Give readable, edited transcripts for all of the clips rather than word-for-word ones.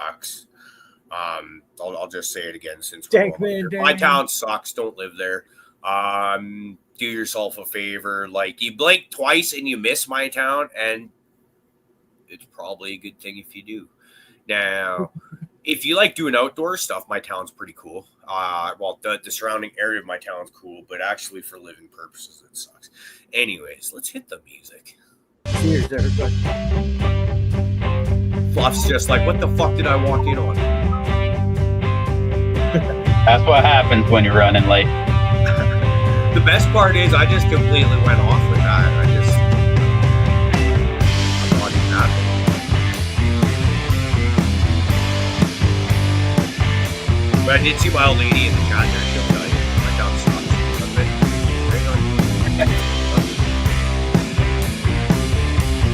sucks. I'll just say it again since we're my town sucks. Don't live there. Do yourself a favor. Like, you blink twice and you miss my town, and it's probably a good thing if you do. Now, if you like doing outdoor stuff, my town's pretty cool. Well, the surrounding area of my town's cool, but actually for living purposes, it sucks. Anyways, let's hit the music. Cheers, everybody. Fluff's just like, what the fuck did I walk in on? That's what happens when you're running late. The best part is I just completely went off with that. I'm not even happy. But I did see my old lady in the chat there. She'll tell you. My town sucks.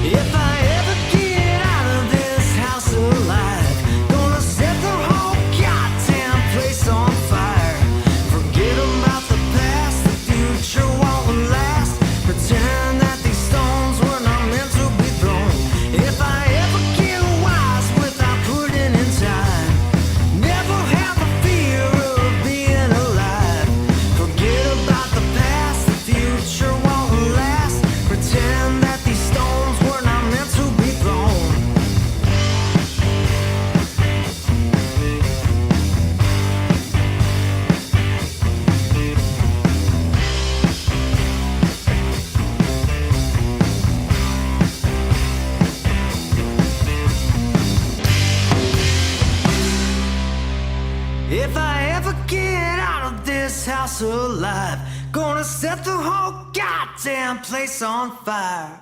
If I ever get out of this house alive, gonna set the whole goddamn place on fire. Forget about the past, the future won't last. Pretend that these stones were not meant to be thrown. If I ever get wise without putting in time, never have a fear of being alive. Forget about the past, the future won't last. Pretend that these stones were not meant to be thrown. If I ever get out of this house alive, gonna set the whole goddamn place on fire.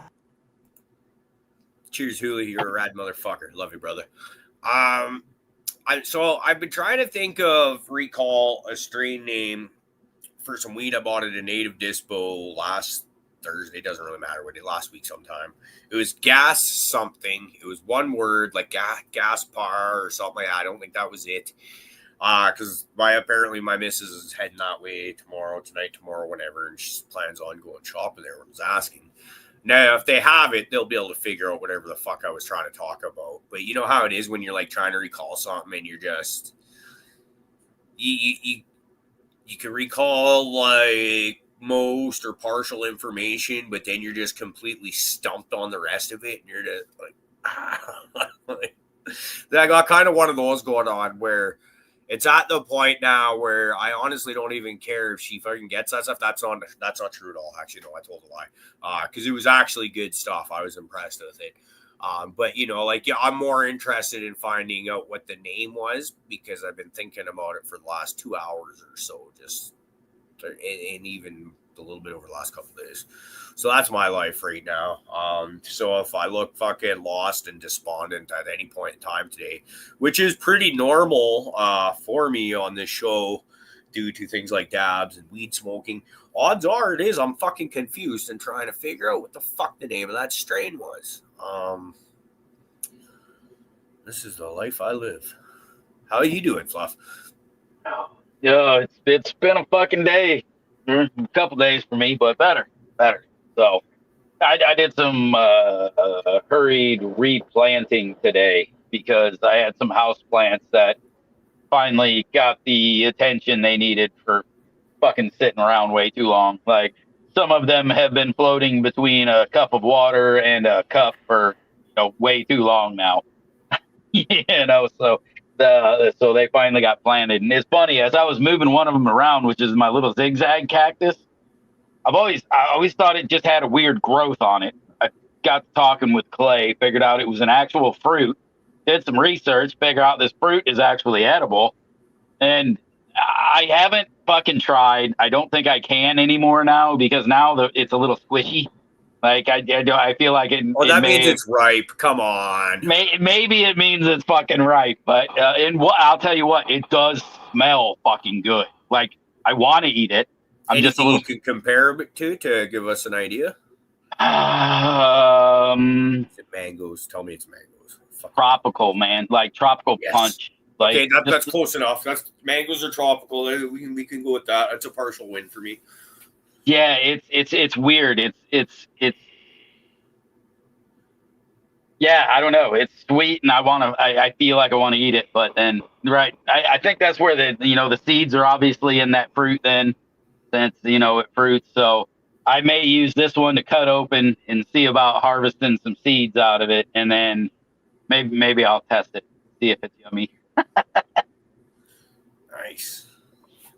Cheers, Huli. You're a rad motherfucker. Love you, brother. So I've been trying to think of recall a strain name for some weed I bought at a native dispo last Thursday. Doesn't really matter what it last week sometime. It was gas something. It was one word, like gas par or something like that. I don't think that was it. Because apparently my missus is heading that way tonight, tomorrow, whenever, and she plans on going shopping there. I was asking. Now, if they have it, they'll be able to figure out whatever the fuck I was trying to talk about. But you know how it is when you're like trying to recall something and you're just you can recall like most or partial information, but then you're just completely stumped on the rest of it, and you're just like, I got kind of one of those going on where it's at the point now where I honestly don't even care if she fucking gets that stuff. That's not true at all. Actually, no, I told a lie. Because it was actually good stuff. I was impressed with it. But you know, like, yeah, I'm more interested in finding out what the name was because I've been thinking about it for the last 2 hours or so, and even a little bit over the last couple of days. So that's my life right now. So if I look fucking lost and despondent at any point in time today, which is pretty normal for me on this show due to things like dabs and weed smoking, odds are it is I'm fucking confused and trying to figure out what the fuck the name of that strain was. This is the life I live. How are you doing, Fluff? Yeah, it's been a fucking day. A couple days for me, but better. So I did some hurried replanting today because I had some house plants that finally got the attention they needed for fucking sitting around way too long. Like, some of them have been floating between a cup of water and a cup for way too long now. So they finally got planted. And it's funny, as I was moving one of them around, which is my little zigzag cactus, I always thought it just had a weird growth on it. I got talking with Clay, figured out it was an actual fruit, did some research, figured out this fruit is actually edible. And I haven't fucking tried. I don't think I can anymore now because now it's a little squishy. Like, I feel like it. Oh, that means it's ripe. Come on. Maybe it means it's fucking ripe, but I'll tell you what, it does smell fucking good. Like, I want to eat it. Anything you can compare it to give us an idea? Is it mangoes? Tell me it's mangoes. Tropical, man. Like tropical punch. Like, okay, that's close enough. Mangoes are tropical. We can go with that. That's a partial win for me. Yeah, it's weird. It's Yeah, I don't know. It's sweet, and I feel like I want to eat it, but then right, I think that's where the seeds are obviously in that fruit. Then since it fruits, so I may use this one to cut open and see about harvesting some seeds out of it, and then maybe I'll test it, see if it's yummy. Nice.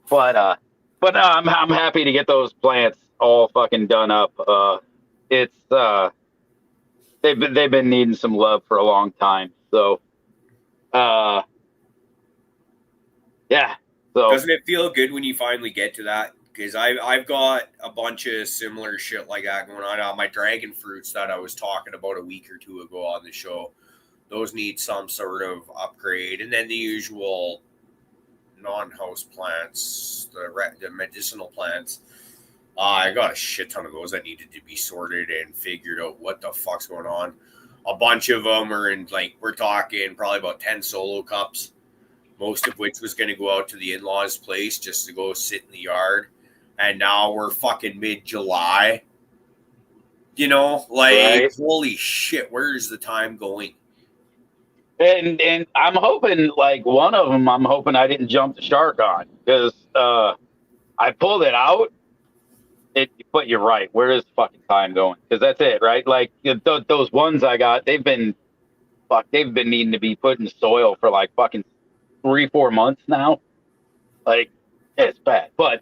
But I'm happy to get those plants all fucking done up. It's they've been needing some love for a long time. So uh yeah. So Doesn't it feel good when you finally get to that? Because I've got a bunch of similar shit like that going on. My dragon fruits that I was talking about a week or two ago on the show, those need some sort of upgrade, and then the usual non-house plants, the medicinal plants. I got a shit ton of those that needed to be sorted and figured out what the fuck's going on. A bunch of them are in, like, we're talking probably about 10 solo cups, most of which was going to go out to the in-laws' place just to go sit in the yard. And now we're fucking mid-July. right. Holy shit, where is the time going? And I'm hoping, like, one of them, I'm hoping I didn't jump the shark on, because I pulled it out. But you're right. Where is fucking time going? Because that's it, right? Like those ones I got, they've been needing to be put in soil for like fucking 3-4 months now. Like, it's bad. But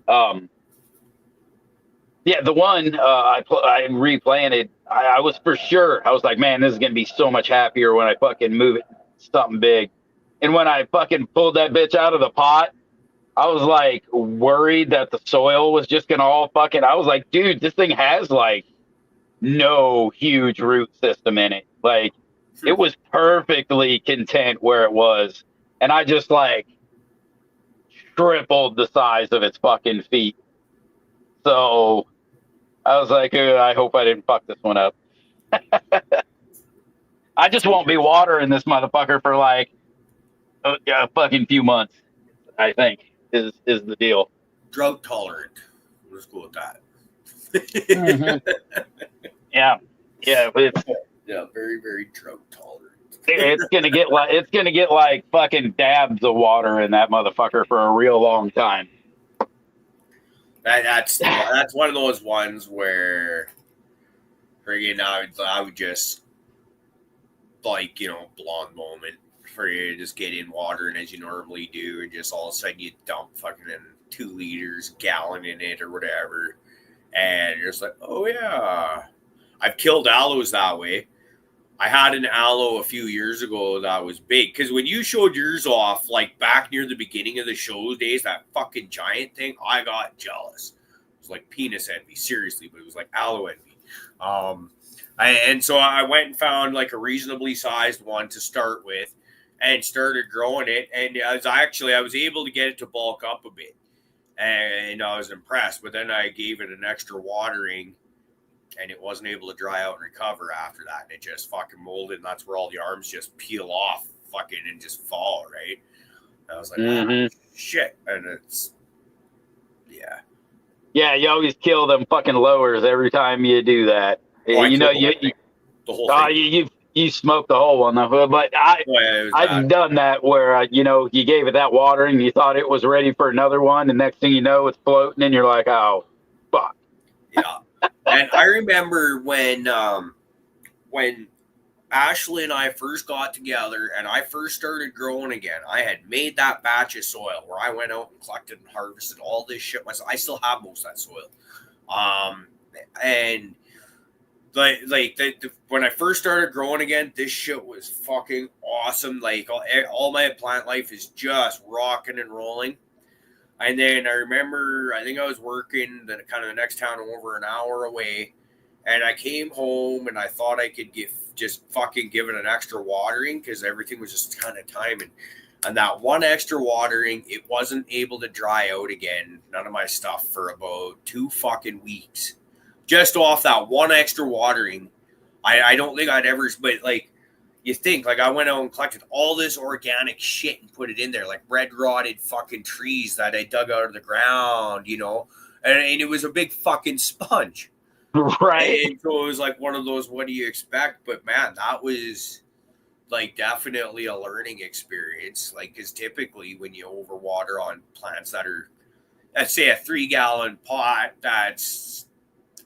yeah, the one I replanted, I was for sure. I was like, man, this is gonna be so much happier when I fucking move it something big. And when I fucking pulled that bitch out of the pot, I was like worried that the soil was just gonna all fucking. I was like, dude, this thing has like no huge root system in it. Like, it was perfectly content where it was, and I just like tripled the size of its fucking feet. So I was like, I hope I didn't fuck this one up. I just won't be watering this motherfucker for like a fucking few months. I think is the deal. Drought tolerant. Let's go with that. Mm-hmm. Yeah, it's Yeah, very, very drought tolerant. it's gonna get like fucking dabs of water in that motherfucker for a real long time. That's one of those ones where, friggin', I would just, like, blonde moment for you to just get in water and as you normally do, and just all of a sudden you dump fucking in 2 liters, gallon in it or whatever, and you're just like, oh yeah. I've killed aloes that way. I had an aloe a few years ago that was big, because when you showed yours off, like back near the beginning of the show days, that fucking giant thing, I got jealous. It was like penis envy, seriously, but it was like aloe envy. And so I went and found like a reasonably sized one to start with, and started growing it. And I was able to get it to bulk up a bit, and I was impressed. But then I gave it an extra watering, and it wasn't able to dry out and recover after that. And it just fucking molded, and that's where all the arms just peel off fucking and just fall, right? And I was like, shit. And it's, yeah. Yeah, you always kill them fucking lowers every time you do that. Oh, the whole thing. You smoked the whole one though. But I've done that where you gave it that watering, you thought it was ready for another one, and next thing you know, it's floating, and you're like, oh, fuck. Yeah. And I remember when Ashley and I first got together and I first started growing again, I had made that batch of soil where I went out and collected and harvested all this shit myself. I still have most of that soil. And when I first started growing again, this shit was fucking awesome. Like, all my plant life is just rocking and rolling. And then I remember, I think I was working the next town over an hour away, and I came home and I thought I could just fucking give it an extra watering, because everything was just kind of timing. And that one extra watering, it wasn't able to dry out again, none of my stuff, for about 2 fucking weeks. Just off that one extra watering. I don't think I'd ever, but like, you think, like, I went out and collected all this organic shit and put it in there, like red rotted fucking trees that I dug out of the ground, and it was a big fucking sponge. Right. And so it was like one of those, what do you expect? But man, that was like definitely a learning experience. Like, because typically when you overwater on plants that are, let's say, a 3 gallon pot, that's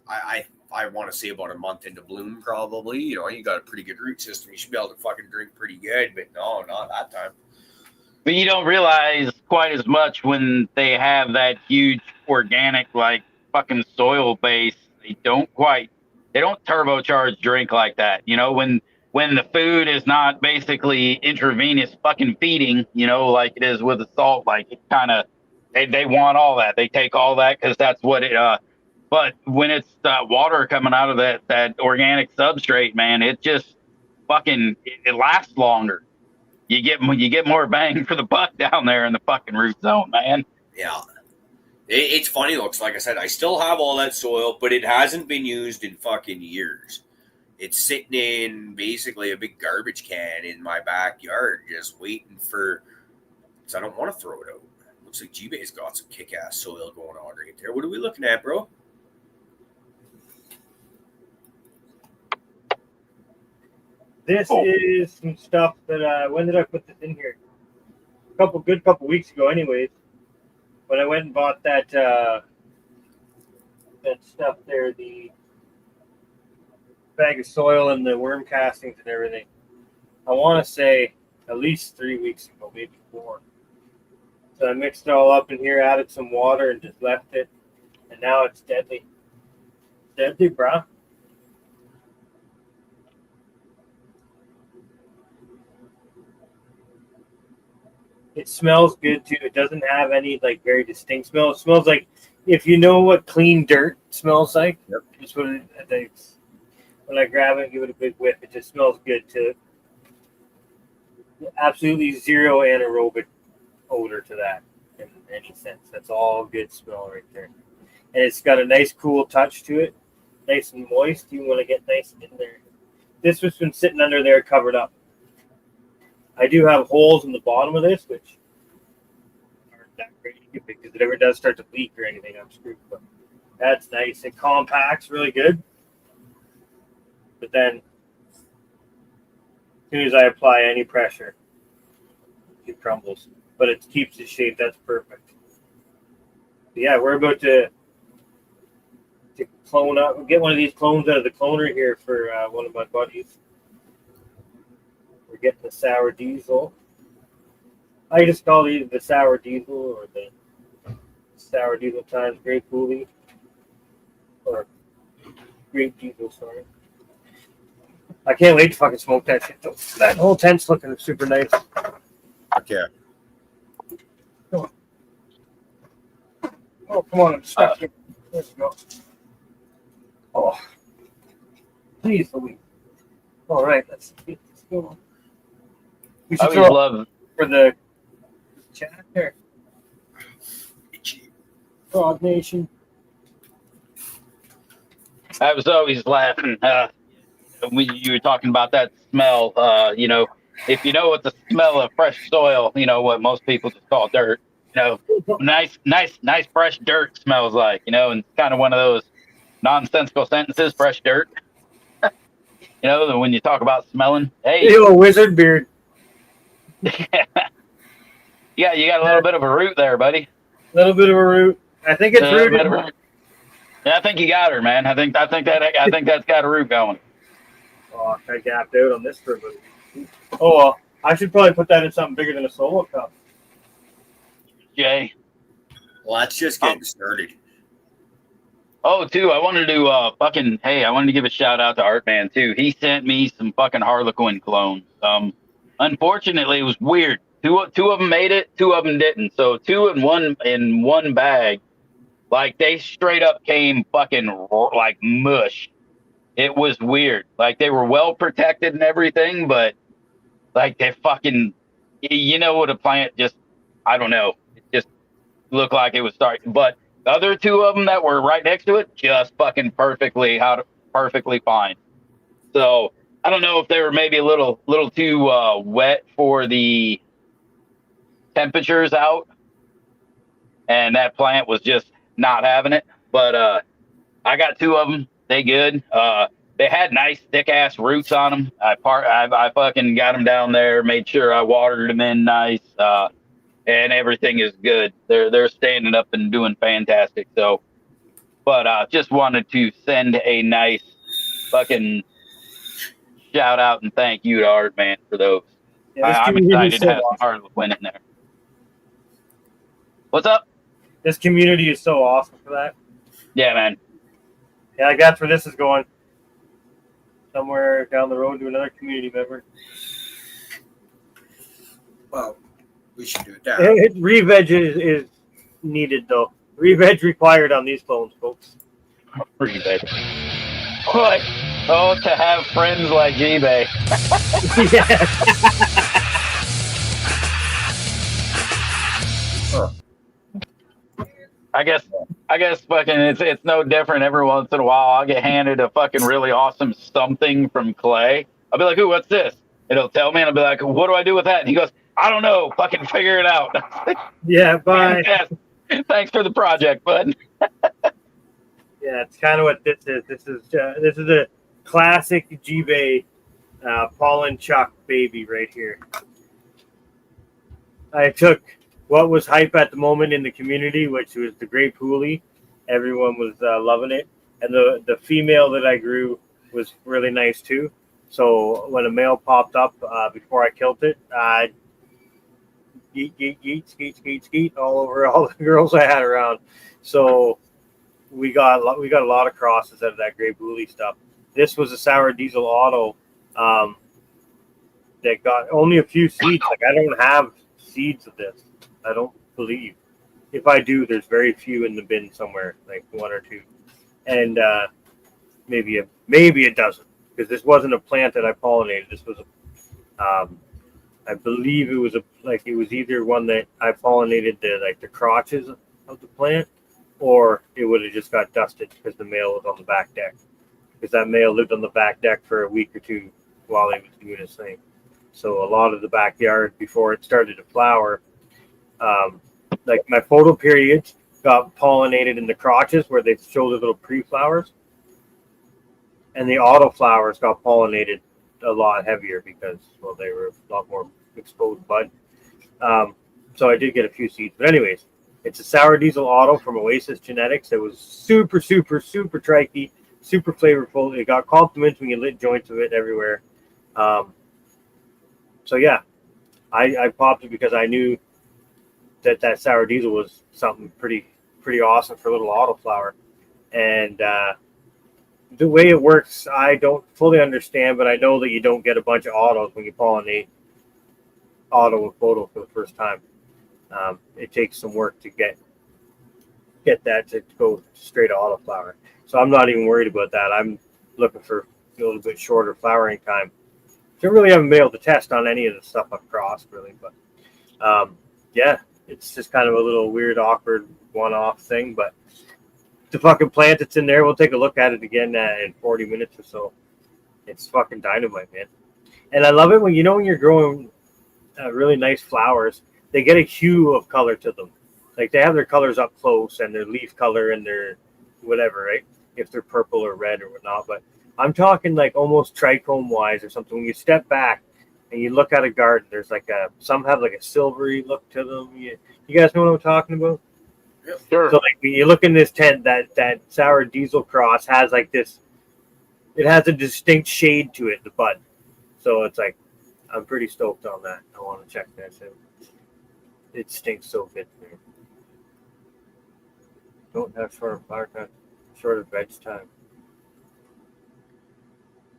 I want to say about a month into bloom, probably. You know, you got a pretty good root system. You should be able to fucking drink pretty good, but no, not that time. But you don't realize quite as much when they have that huge organic, like fucking soil base. They don't turbocharge drink like that. You know, when the food is not basically intravenous fucking feeding, you know, like it is with the salt, like it kind of, they want all that. They take all that because that's what it, but when it's water coming out of that organic substrate, man, it just fucking, it lasts longer. You get more bang for the buck down there in the fucking root zone, man. Yeah. It's funny though, because like I said, I still have all that soil, but it hasn't been used in fucking years. It's sitting in basically a big garbage can in my backyard, just waiting for. Because I don't want to throw it out. Looks like G-Bay's got some kick-ass soil going on right there. What are we looking at, bro? This is some stuff that when did I put this in here? A couple weeks ago, anyways. When I went and bought that stuff there, the bag of soil and the worm castings and everything. I want to say at least 3 weeks ago, maybe 4. So I mixed it all up in here, added some water, and just left it. And now it's deadly. Deadly, bro. It smells good too. It doesn't have any like very distinct smell. It smells like, if you know what clean dirt smells like. Yep. That's what when I grab it and give it a big whiff, it just smells good too. Absolutely zero anaerobic odor to that in any sense. That's all good smell right there. And it's got a nice cool touch to it. Nice and moist. You want to get nice in there. This has been sitting under there covered up. I do have holes in the bottom of this, which aren't that great because if it ever does start to leak or anything, I'm screwed. But that's nice. It compacts really good. But then, as soon as I apply any pressure, it crumbles. But it keeps its shape. That's perfect. But yeah, we're about to clone up. Get one of these clones out of the cloner here for one of my buddies. We're getting the sour diesel. I just call these the sour diesel or the sour diesel times grape coolie. Or grape diesel, sorry. I can't wait to fucking smoke that shit though. That whole tent's looking super nice. Okay. Come on. Oh, come on, I'm stuck here. There we go. Oh. Please, Louis. All right, let's get this going. We should I throw always love for the chat there. Frog Nation. I was always laughing when you were talking about that smell. You know, if you know what the smell of fresh soil, you know what most people just call dirt. You know, nice fresh dirt smells like. You know, and it's kind of one of those nonsensical sentences. Fresh dirt. You know, when you talk about smelling, hey, Ew, wizard beard. yeah, you got a little bit of a root there, buddy. A little bit of a root. I think it's rooted. Yeah, I think you got her, man. I think that's got a root going. Oh, I gapped out on this for a bit. Oh well, I should probably put that in something bigger than a solo cup. Jay. Well, that's just getting started. Oh, too, I wanted to give a shout out to Artman too. He sent me some fucking Harlequin clones. Unfortunately, it was weird. Two of them made it, 2 of them didn't. So 2 in one bag. Like they straight up came fucking like mush. It was weird. Like they were well protected and everything, but like they fucking, you know what a plant just, I don't know. It just looked like it was starting. But the other 2 of them that were right next to it, just fucking perfectly fine. So I don't know if they were maybe a little too wet for the temperatures out, and that plant was just not having it. But I got 2 of them. They good. They had nice thick ass roots on them. I fucking got them down there, made sure I watered them in nice, and everything is good. They're standing up and doing fantastic. So, but just wanted to send a nice fucking shout out and thank you to Art, man, for those. Yeah, this I'm community is excited so to have some awesome. hardwood in there. What's up? This community is so awesome for that. Yeah, man. Yeah, like that's where this is going. Somewhere down the road to another community member. Well, we should do it down. Re-veg is needed though. Re-veg required on these clones, folks. Pretty bad. What? Oh, to have friends like eBay. I guess fucking it's no different. Every once in a while, I'll get handed a fucking really awesome something from Clay. I'll be like, "Ooh, what's this?" And he'll tell me, and I'll be like, "What do I do with that?" And he goes, "I don't know. Fucking figure it out." Yeah, bye. Yes. Thanks for the project, bud. Yeah, it's kind of what this is. This is a classic G-Bay Paul and Chuck baby right here. I took what was hype at the moment in the community, which was the Great Poolie. Everyone was loving it. And the female that I grew was really nice too. So when a male popped up before I killed it, skeet all over all the girls I had around. So we got a lot of crosses out of that Great Poolie stuff. This was a Sour Diesel Auto that got only a few seeds. Like I don't have seeds of this. I don't believe. If I do, there's very few in the bin somewhere, like one or two, and maybe a dozen, because this wasn't a plant that I pollinated. This was, I believe it was either one that I pollinated the crotches of the plant, or it would have just got dusted because the male was on the back deck. Because that male lived on the back deck for a week or two while he was doing his thing. So a lot of the backyard before it started to flower. Like my photo periods got pollinated in the crotches where they show the little pre-flowers, and the auto flowers got pollinated a lot heavier because they were a lot more exposed bud. So I did get a few seeds, but anyways, it's a Sour Diesel Auto from Oasis Genetics. It was super trikey, super flavorful. It got compliments when you lit joints of it everywhere. So yeah, I popped it because I knew that Sour Diesel was something pretty awesome for a little autoflower. And the way it works, I don't fully understand, but I know that you don't get a bunch of autos when you pollinate auto with photo for the first time. It takes some work to get that to go straight to autoflower. So I'm not even worried about that. I'm looking for a little bit shorter flowering time. So I really haven't been able to test on any of the stuff I've crossed, really. But yeah, it's just kind of a little weird, awkward, one-off thing. But the fucking plant that's in there, we'll take a look at it again in 40 minutes or so. It's fucking dynamite, man. And I love it when you're growing really nice flowers, they get a hue of color to them. Like they have their colors up close and their leaf color and their whatever, right? If they're purple or red or whatnot. But I'm talking like almost trichome wise or something. When you step back and you look at a garden, there's some have like a silvery look to them. You guys know what I'm talking about? Sure. So like when you look in this tent, that Sour Diesel cross has like this. It has a distinct shade to it, the bud. So it's like I'm pretty stoked on that. I want to check that out. It stinks so good. Man. Don't have shorter flower time, shorter veg time.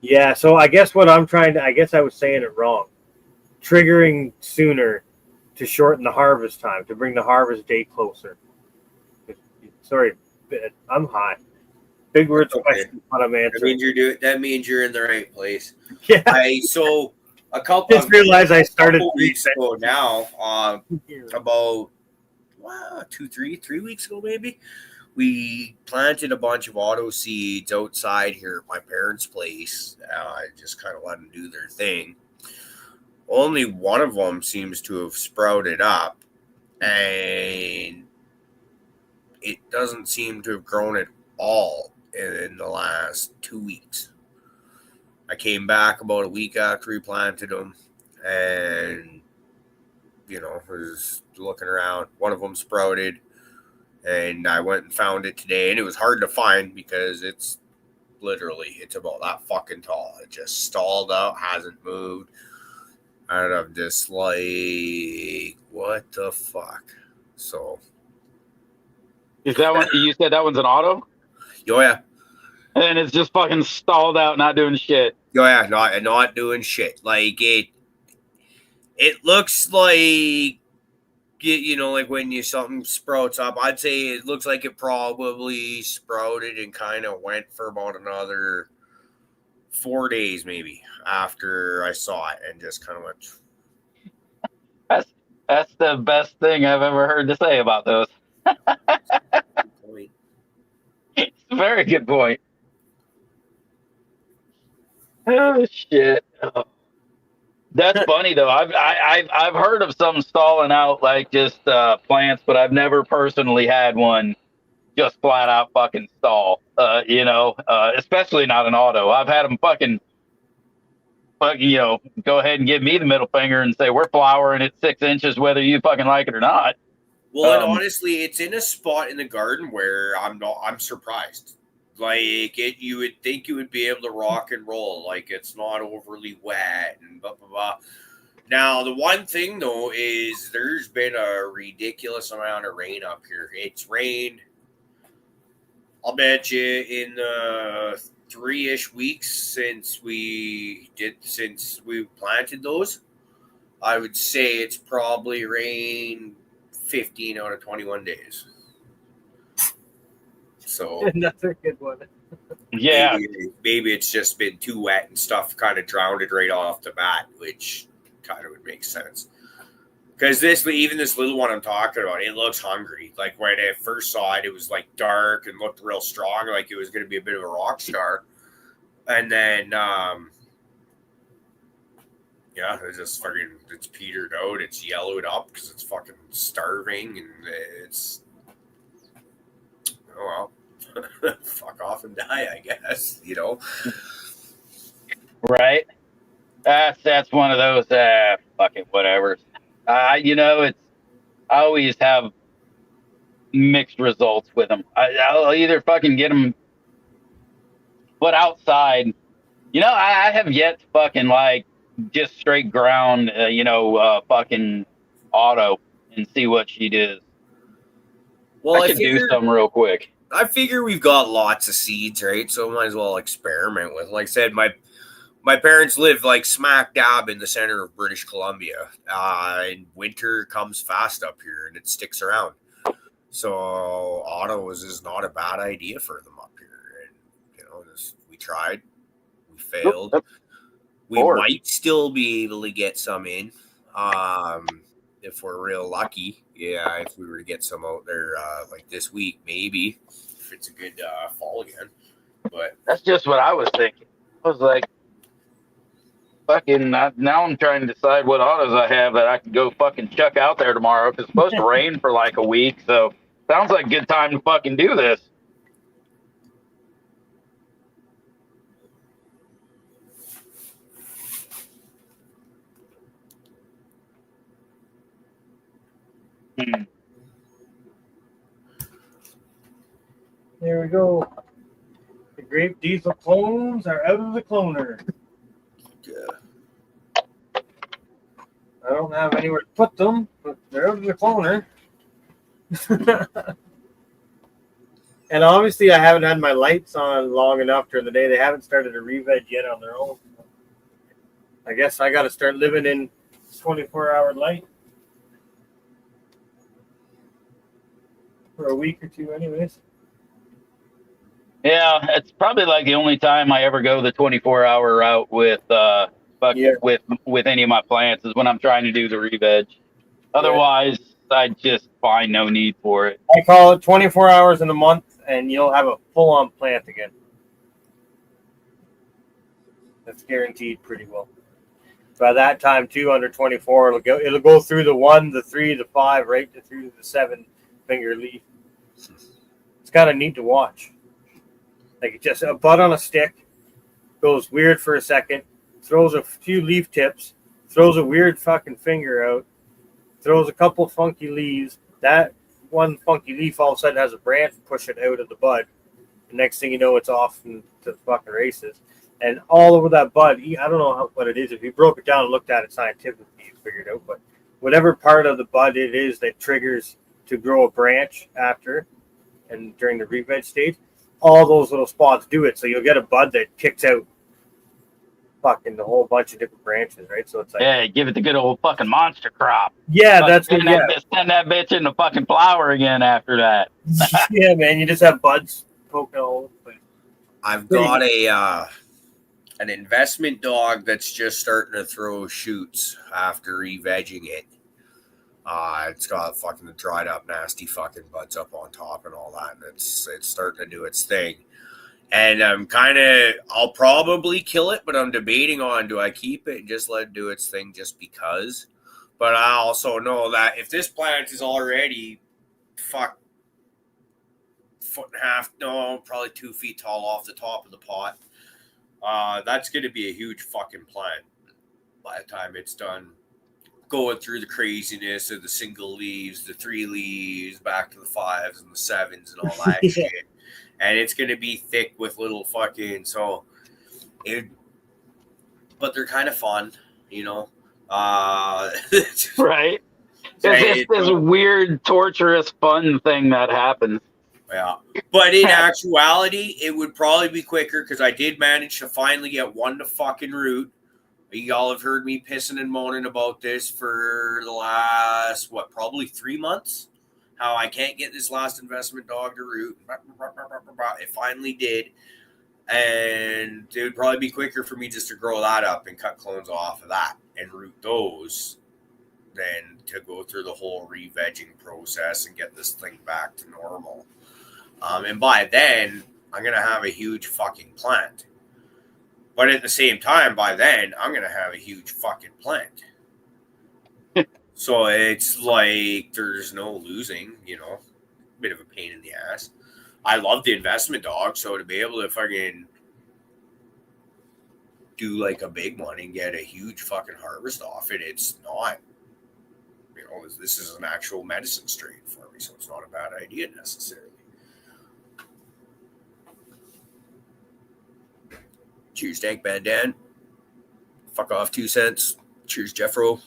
Yeah, so I guess I guess I was saying it wrong. Triggering sooner to shorten the harvest time, to bring the harvest date closer. Sorry, I'm high. Big words, Okay. question, what I'm answering. That means you're in the right place. Yeah, So a couple just realized I started weeks ago now, about 3 weeks ago maybe, we planted a bunch of auto seeds outside here at my parents' place. I just kind of let them do their thing. Only one of them seems to have sprouted up, and it doesn't seem to have grown at all in the last 2 weeks. I came back about a week after we planted them, and was looking around. One of them sprouted, and I went and found it today, and it was hard to find because it's about that fucking tall. It just stalled out, hasn't moved. And I'm just like, what the fuck? So, Is that one? You said that one's an auto, oh yeah, and it's just fucking stalled out, not doing shit. oh yeah, not doing shit. Like it looks like like when something sprouts up. I'd say it looks like it probably sprouted and kind of went for about another 4 days maybe after I saw it, and just kind of went. That's the best thing I've ever heard to say about those. It's a very good point. Oh shit. Oh. That's funny though. I've heard of some stalling out like just plants, but I've never personally had one just flat out fucking stall. Especially not an auto. I've had them fucking go ahead and give me the middle finger and say we're flowering at 6 inches whether you fucking like it or not. Well, and honestly, it's in a spot in the garden where I'm surprised. Like you would think you would be able to rock and roll. Like it's not overly wet and blah blah blah. Now the one thing though is there's been a ridiculous amount of rain up here. It's rained, I'll bet you, in the 3-ish weeks since we planted those. I would say it's probably rained 15 out of 21 days. So another good one. Yeah, maybe it's just been too wet and stuff kind of drowned it right off the bat, which kind of would make sense. Because this little one I'm talking about, it looks hungry. Like when I first saw it, it was like dark and looked real strong, like it was going to be a bit of a rock star. And then, it's petered out. It's yellowed up because it's fucking starving, and it's, oh well, fuck off and die, I guess. Right. That's one of those fucking whatever. I always have mixed results with them. I'll either fucking get them, but outside, I have yet to fucking like just straight ground, fucking auto and see what she does. Well, I could do something real quick. I figure we've got lots of seeds, right? So might as well experiment with. Like I said, my parents live like smack dab in the center of British Columbia, and winter comes fast up here, and it sticks around. So autos is not a bad idea for them up here, and we tried, we failed. We might still be able to get some in, if we're real lucky. Yeah, if we were to get some out there like this week, maybe if it's a good fall again. But that's just what I was thinking. I was like, fucking, now I'm trying to decide what autos I have that I can go fucking chuck out there tomorrow because it's supposed to rain for like a week. So sounds like a good time to fucking do this. There we go. The grape diesel clones are out of the cloner. yeah. I don't have anywhere to put them, but they're out of the cloner. And obviously, I haven't had my lights on long enough during the day. They haven't started to re-veg yet on their own. I guess I got to start living in 24-hour light for a week or two, anyways. Yeah, it's probably like the only time I ever go the 24-hour route with with any of my plants is when I'm trying to do the re-veg. Otherwise, I just find no need for it. I call it 24 hours in a month, and you'll have a full-on plant again. That's guaranteed pretty well. By that time, too, under 24, it'll go through the 1, the 3, the 5, right through the 7 finger leaf. It's kind of neat to watch. Like just a bud on a stick, goes weird for a second, throws a few leaf tips, throws a weird fucking finger out, throws a couple funky leaves. That one funky leaf all of a sudden has a branch push it out of the bud. The next thing you know, it's off to the fucking races. And all over that bud, I don't know what it is. If you broke it down and looked at it scientifically, you figured out. But whatever part of the bud it is that triggers to grow a branch after and during the re-veg stage, all those little spots do it. So you'll get a bud that kicks out fucking a whole bunch of different branches, right? So it's like, Yeah, give it the good old fucking monster crop. yeah, that's send what, yeah. Send that bitch into fucking flower again after that. Yeah, man, you just have buds poking all over the place. I've got an investment dog that's just starting to throw shoots after re-vegging it. It's got fucking dried up, nasty fucking buds up on top and all that, and it's starting to do its thing. And I'll probably kill it, but I'm debating on, do I keep it and just let it do its thing just because? But I also know that if this plant is already, foot and a half, no, probably 2 feet tall off the top of the pot, that's going to be a huge fucking plant by the time it's done going through the craziness of the single leaves, the 3 leaves, back to the 5s and the 7s and all that shit. And it's going to be thick with little fucking, but they're kind of fun, you know? Right? It's this weird, torturous, fun thing that happens. Yeah. But in actuality, it would probably be quicker because I did manage to finally get one to fucking root. Y'all have heard me pissing and moaning about this for the last, probably 3 months? How I can't get this last investment dog to root. It finally did. And it would probably be quicker for me just to grow that up and cut clones off of that and root those than to go through the whole re-vegging process and get this thing back to normal. And by then, I'm going to have a huge fucking plant. But at the same time, by then, I'm going to have a huge fucking plant. So it's like there's no losing, you know. Bit of a pain in the ass. I love the investment dog, so to be able to fucking do like a big one and get a huge fucking harvest off it, it's not, you know, this is an actual medicine strain for me, so it's not a bad idea necessarily. Cheers, Dank Bandan. Fuck off 2 cents. Cheers, Jeffro.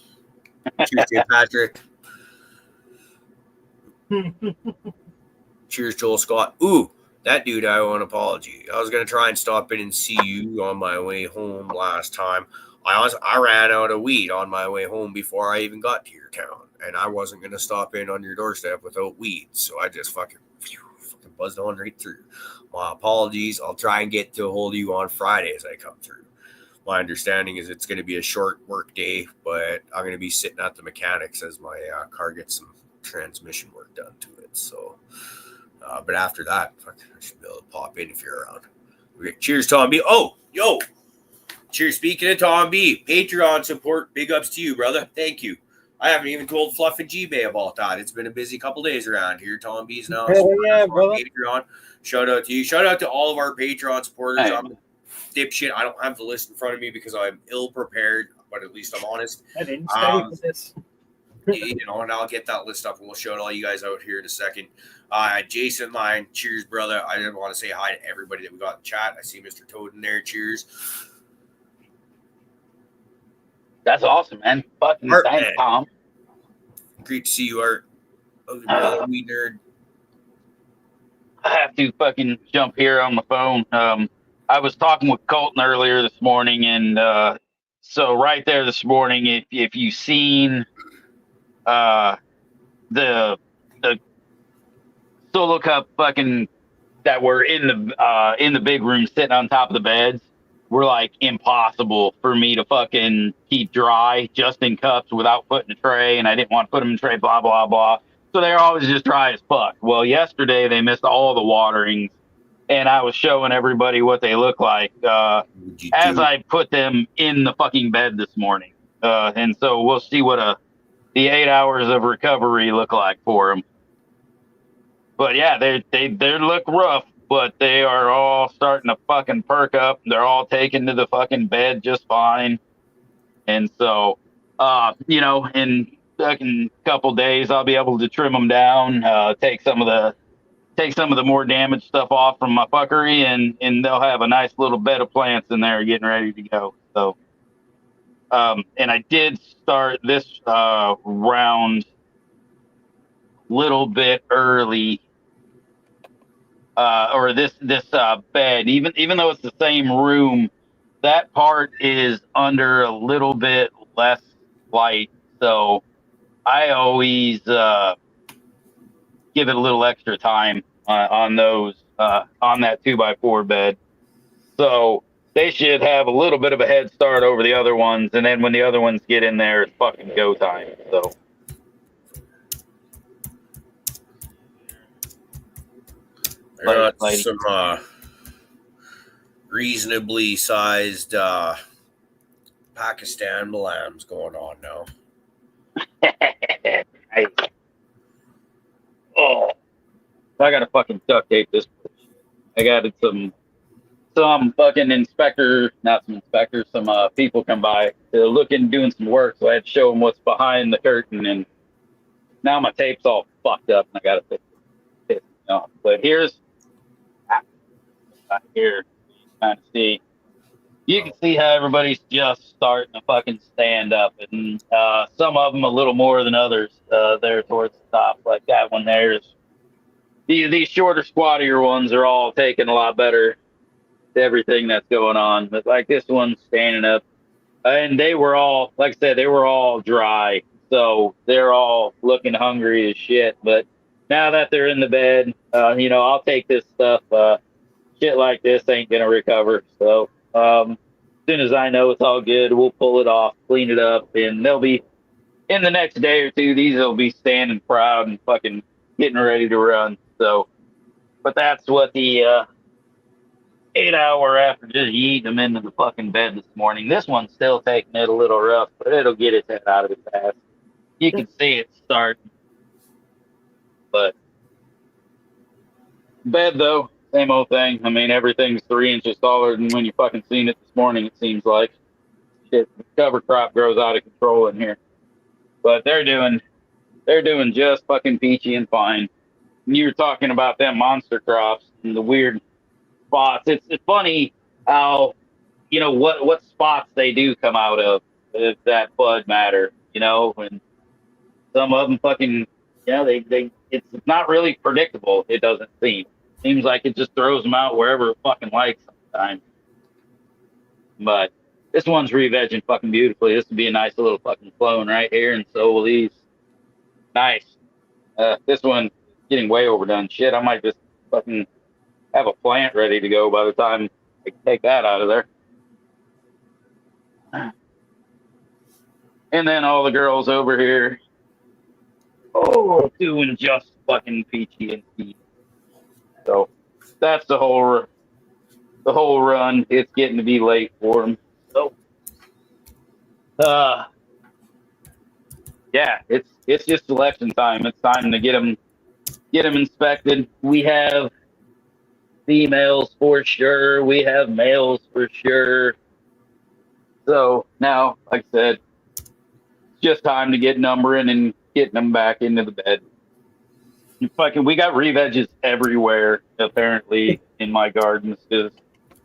Cheers, J. Patrick. Cheers, Joel Scott. Ooh, that dude, I owe an apology. I was going to try and stop in and see you on my way home last time. I ran out of weed on my way home before I even got to your town, and I wasn't going to stop in on your doorstep without weed, so I just fucking buzzed on right through. My apologies. I'll try and get to a hold of you on Friday as I come through. My understanding is it's going to be a short work day, but I'm going to be sitting at the mechanics as my car gets some transmission work done to it. So, but after that, I should be able to pop in if you're around. Okay, cheers, Tom B. Oh, yo. Cheers. Speaking of Tom B, Patreon support, big ups to you, brother. Thank you. I haven't even told Fluff and G-Bay about that. It's been a busy couple days around here. Tom B's now yeah, brother. Patreon. Shout out to you. Shout out to all of our Patreon supporters. Hey. I'm dipshit. I don't have the list in front of me because I'm ill prepared, but at least I'm honest. I didn't study for this. You know, and I'll get that list up and we'll shout all you guys out here in a second. Jason Line, cheers, brother. I didn't want to say hi to everybody that we got in chat. I see Mr. Toad in there. Cheers. That's awesome, man. Fucking Art, thanks, man. Tom. Great to see you, Art. Oh, we nerd. I have to fucking jump here on the phone. I was talking with Colton earlier this morning, and so right there this morning, if you've seen the solo cup fucking that were in the big room sitting on top of the beds, were like impossible for me to fucking keep dry just in cups without putting a tray, and I didn't want to put them in a tray, blah, blah, blah. So they're always just dry as fuck. Well, yesterday they missed all the waterings, and I was showing everybody what they look like as I put them in the fucking bed this morning. And so we'll see what the 8 hours of recovery look like for them. But yeah, they look rough. but they are all starting to fucking perk up. They're all taken to the fucking bed just fine. And so, in fucking couple days, I'll be able to trim them down, take some of the more damaged stuff off from my fuckery, and they'll have a nice little bed of plants in there getting ready to go. So, and I did start this round little bit early, or this bed, even though it's the same room, that part is under a little bit less light. So I always give it a little extra time on those on that 2x4 bed. So they should have a little bit of a head start over the other ones, and then when the other ones get in there, it's fucking go time. So. I got some reasonably sized Pakistan lambs going on now. Nice. Oh, I gotta fucking duct tape this. I got some fucking some people come by to look and doing some work, so I had to show them what's behind the curtain, and now my tape's all fucked up, and I gotta fix it. But here's here, you kind of see. You can see how everybody's just starting to fucking stand up, and some of them a little more than others there towards the top. Like that one there is. These shorter, squattier ones are all taking a lot better to everything that's going on. But like this one's standing up, and they were all, like I said, they were all dry, so they're all looking hungry as shit. But now that they're in the bed, I'll take this stuff. Shit like this ain't gonna recover. So as soon as I know it's all good, we'll pull it off, clean it up, and they'll be in the next day or two. These will be standing proud and fucking getting ready to run. So, but that's what the 8 hour after just yeeting them into the fucking bed this morning. This one's still taking it a little rough, but it'll get its head out of its ass. You can see it starting. But bed though. Same old thing. I mean, everything's 3 inches taller than when you fucking seen it this morning, it seems like. Shit, the cover crop grows out of control in here. But they're doing just fucking peachy and fine. And you were talking about them monster crops and the weird spots. It's funny how, what spots they do come out of if that bud matter, and some of them fucking, it's not really predictable, it doesn't seem. Seems like it just throws them out wherever it fucking likes sometimes. But this one's re-vegging fucking beautifully. This would be a nice little fucking clone right here, and so will these. Nice. This one's getting way overdone. Shit, I might just fucking have a plant ready to go by the time I take that out of there. And then all the girls over here, doing just fucking peachy and peachy. So that's the whole run. It's getting to be late for them. So, yeah, it's just election time. It's time to get them inspected. We have females for sure. We have males for sure. So now, like I said, it's just time to get numbering and getting them back into the bed. We got re-veges everywhere, apparently, in my gardens. Because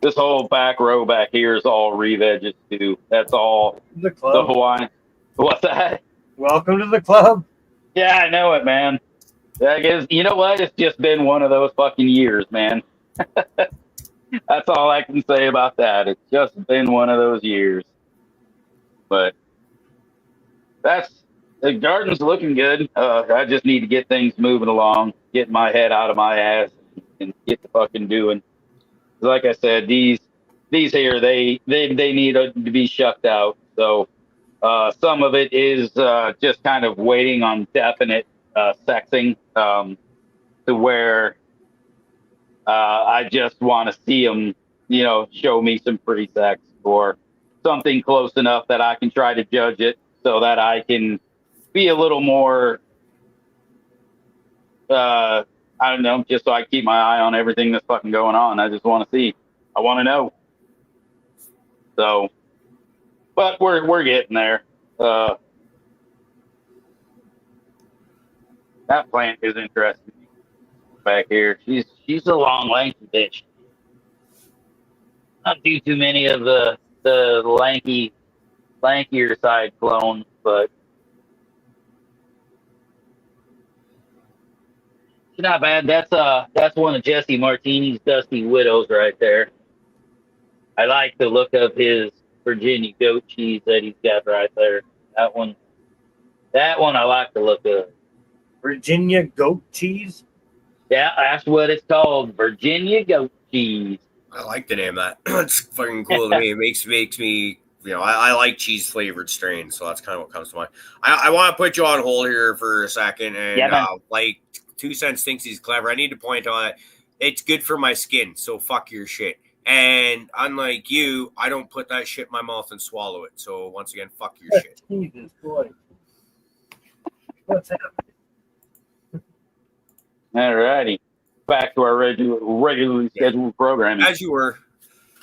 this whole back row back here is all re-veges, too. That's all the club. The Hawaiian. What's that? Welcome to the club. Yeah, I know it, man. I guess, you know what? It's just been one of those fucking years, man. That's all I can say about that. It's just been one of those years. But the garden's looking good. I just need to get things moving along, get my head out of my ass, and get the fucking doing. Like I said, these here, they need to be shucked out. So some of it is just kind of waiting on definite sexing to where I just want to see them, show me some pretty sex or something close enough that I can try to judge it so that I can be a little more I don't know, just so I keep my eye on everything that's fucking going on. I just want to see. I want to know. So, but we're getting there. That plant is interesting back here. She's a long, lanky bitch. Not too many of the lankier side clones, but she's not bad. That's one of Jesse Martini's Dusty Widows right there. I like the look of his Virginia goat cheese that he's got right there. That one I like the look of. Virginia goat cheese. Yeah, that's what it's called, Virginia goat cheese. I like the name of that. It's fucking cool to me. It makes me, I like cheese flavored strains, so that's kind of what comes to mind. I want to put you on hold here for a second, and Yeah, man. like 2 Cents thinks he's clever. I need to point out it's good for my skin, so fuck your shit. And unlike you, I don't put that shit in my mouth and swallow it. So once again, fuck your shit. Jesus boy. What's happening? All righty. Back to our regularly scheduled programming. As you were.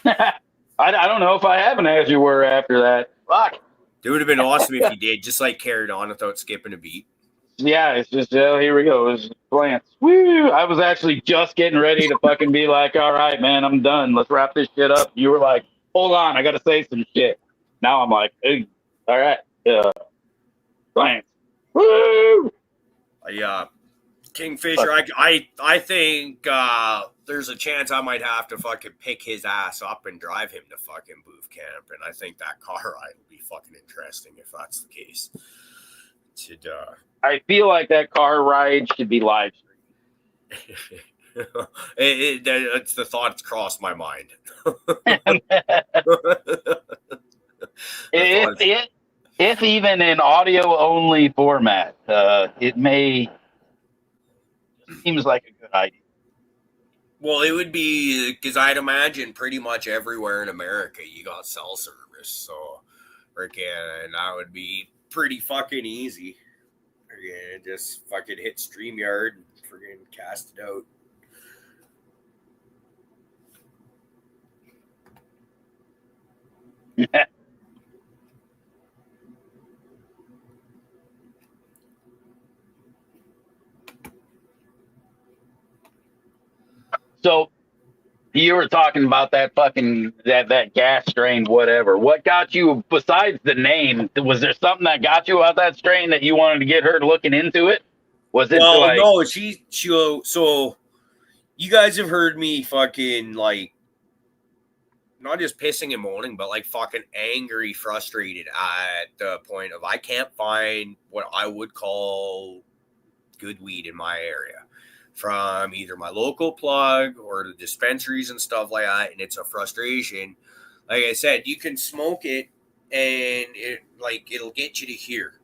I don't know if I have an as you were after that. Fuck. It would have been awesome if you did, just like carried on without skipping a beat. Yeah, it's just, here we go. It's plants. Woo! I was actually just getting ready to fucking be like, all right, man, I'm done. Let's wrap this shit up. You were like, hold on, I got to say some shit. Now I'm like, hey, all right, plants. Woo! Kingfisher, I think there's a chance I might have to fucking pick his ass up and drive him to fucking booth camp, and I think that car ride will be fucking interesting if that's the case. I feel like that car ride should be live streamed. It's the thought that's crossed my mind. If even in audio only format, it may seems like a good idea. Well, it would be because I'd imagine pretty much everywhere in America you got cell service, so freaking that would be pretty fucking easy. Freaking just fucking hit StreamYard and freaking cast it out. So you were talking about that fucking that gas strain, whatever. What got you besides the name? Was there something that got you about that strain that you wanted to get her looking into it? Was it well, no, she so you guys have heard me fucking like not just pissing and moaning, but like fucking angry, frustrated at the point of I can't find what I would call good weed in my area from either my local plug or the dispensaries and stuff like that. And it's a frustration. Like I said, you can smoke it and it'll get you to here,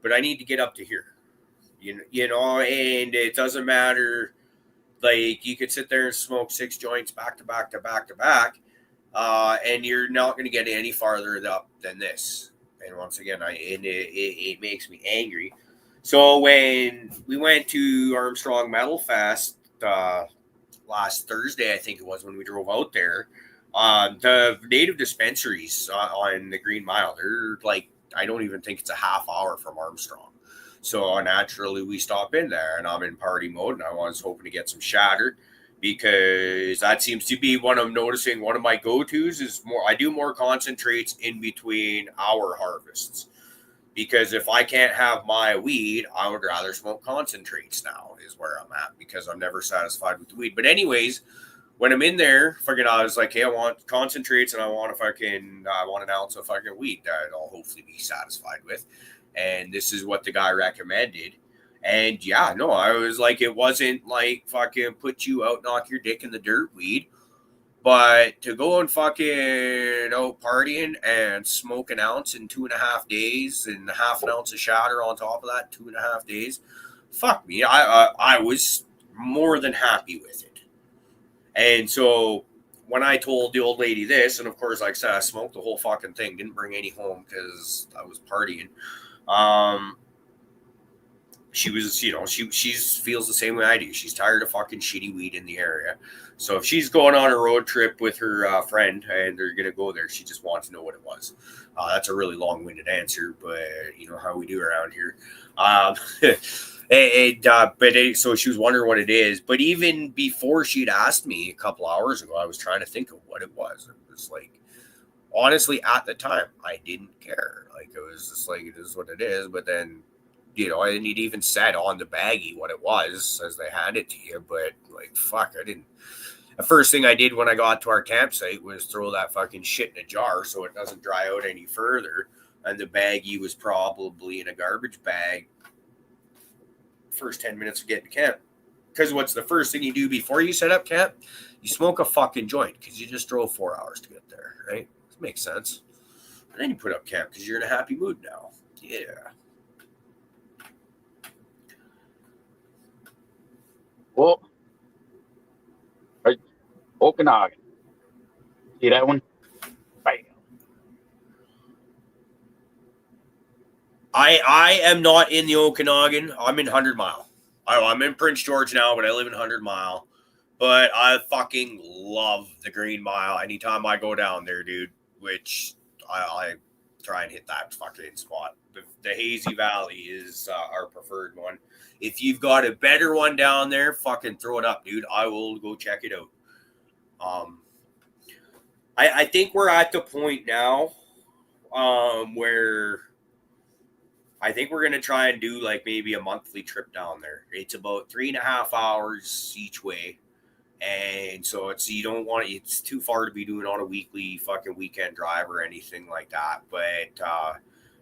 but I need to get up to here, you know, and it doesn't matter. Like you could sit there and smoke 6 joints back to back to back to back. And you're not going to get any farther up than this. And once again, it makes me angry. So when we went to Armstrong Metal Fest last Thursday, I think it was when we drove out there, the native dispensaries on the Green Mile, they're like, I don't even think it's a half hour from Armstrong. So naturally, we stop in there, and I'm in party mode, and I was hoping to get some shatter because that seems to be one of my go-tos is I do more concentrates in between our harvests. Because if I can't have my weed, I would rather smoke concentrates now is where I'm at because I'm never satisfied with the weed. But anyways, when I'm in there, I was like, hey, I want concentrates and I want an ounce of fucking weed that I'll hopefully be satisfied with. And this is what the guy recommended. And yeah, no, I was like, it wasn't like fucking put you out, knock your dick in the dirt weed. But to go and fucking out partying and smoke an ounce in 2.5 days and half an ounce of shatter on top of that 2.5 days, fuck me. I was more than happy with it. And so when I told the old lady this, and of course, like I said, I smoked the whole fucking thing, didn't bring any home because I was partying. she was, she feels the same way I do. She's tired of fucking shitty weed in the area. So if she's going on a road trip with her friend and they're gonna go there, she just wants to know what it was. That's a really long-winded answer, but you know how we do around here. So she was wondering what it is. But even before she'd asked me a couple hours ago, I was trying to think of what it was. It was like, honestly, at the time, I didn't care. Like, it was just like, it is what it is. But then, I didn't even said on the baggie what it was as they handed it to you. But like, fuck, I didn't. The first thing I did when I got to our campsite was throw that fucking shit in a jar so it doesn't dry out any further. And the baggie was probably in a garbage bag first 10 minutes of getting to camp. Because what's the first thing you do before you set up camp? You smoke a fucking joint because you just drove 4 hours to get there, right? This makes sense. And then you put up camp because you're in a happy mood now. Yeah. Well, Okanagan. See that one? Bam. I am not in the Okanagan. I'm in 100 Mile. I'm in Prince George now, but I live in 100 Mile. But I fucking love the Green Mile anytime I go down there, dude. Which I try and hit that fucking spot. The Hazy Valley is our preferred one. If you've got a better one down there, fucking throw it up, dude. I will go check it out. I think we're at the point now where I think we're going to try and do like maybe a monthly trip down there. It's about 3.5 hours each way. And so it's too far to be doing on a weekly fucking weekend drive or anything like that. But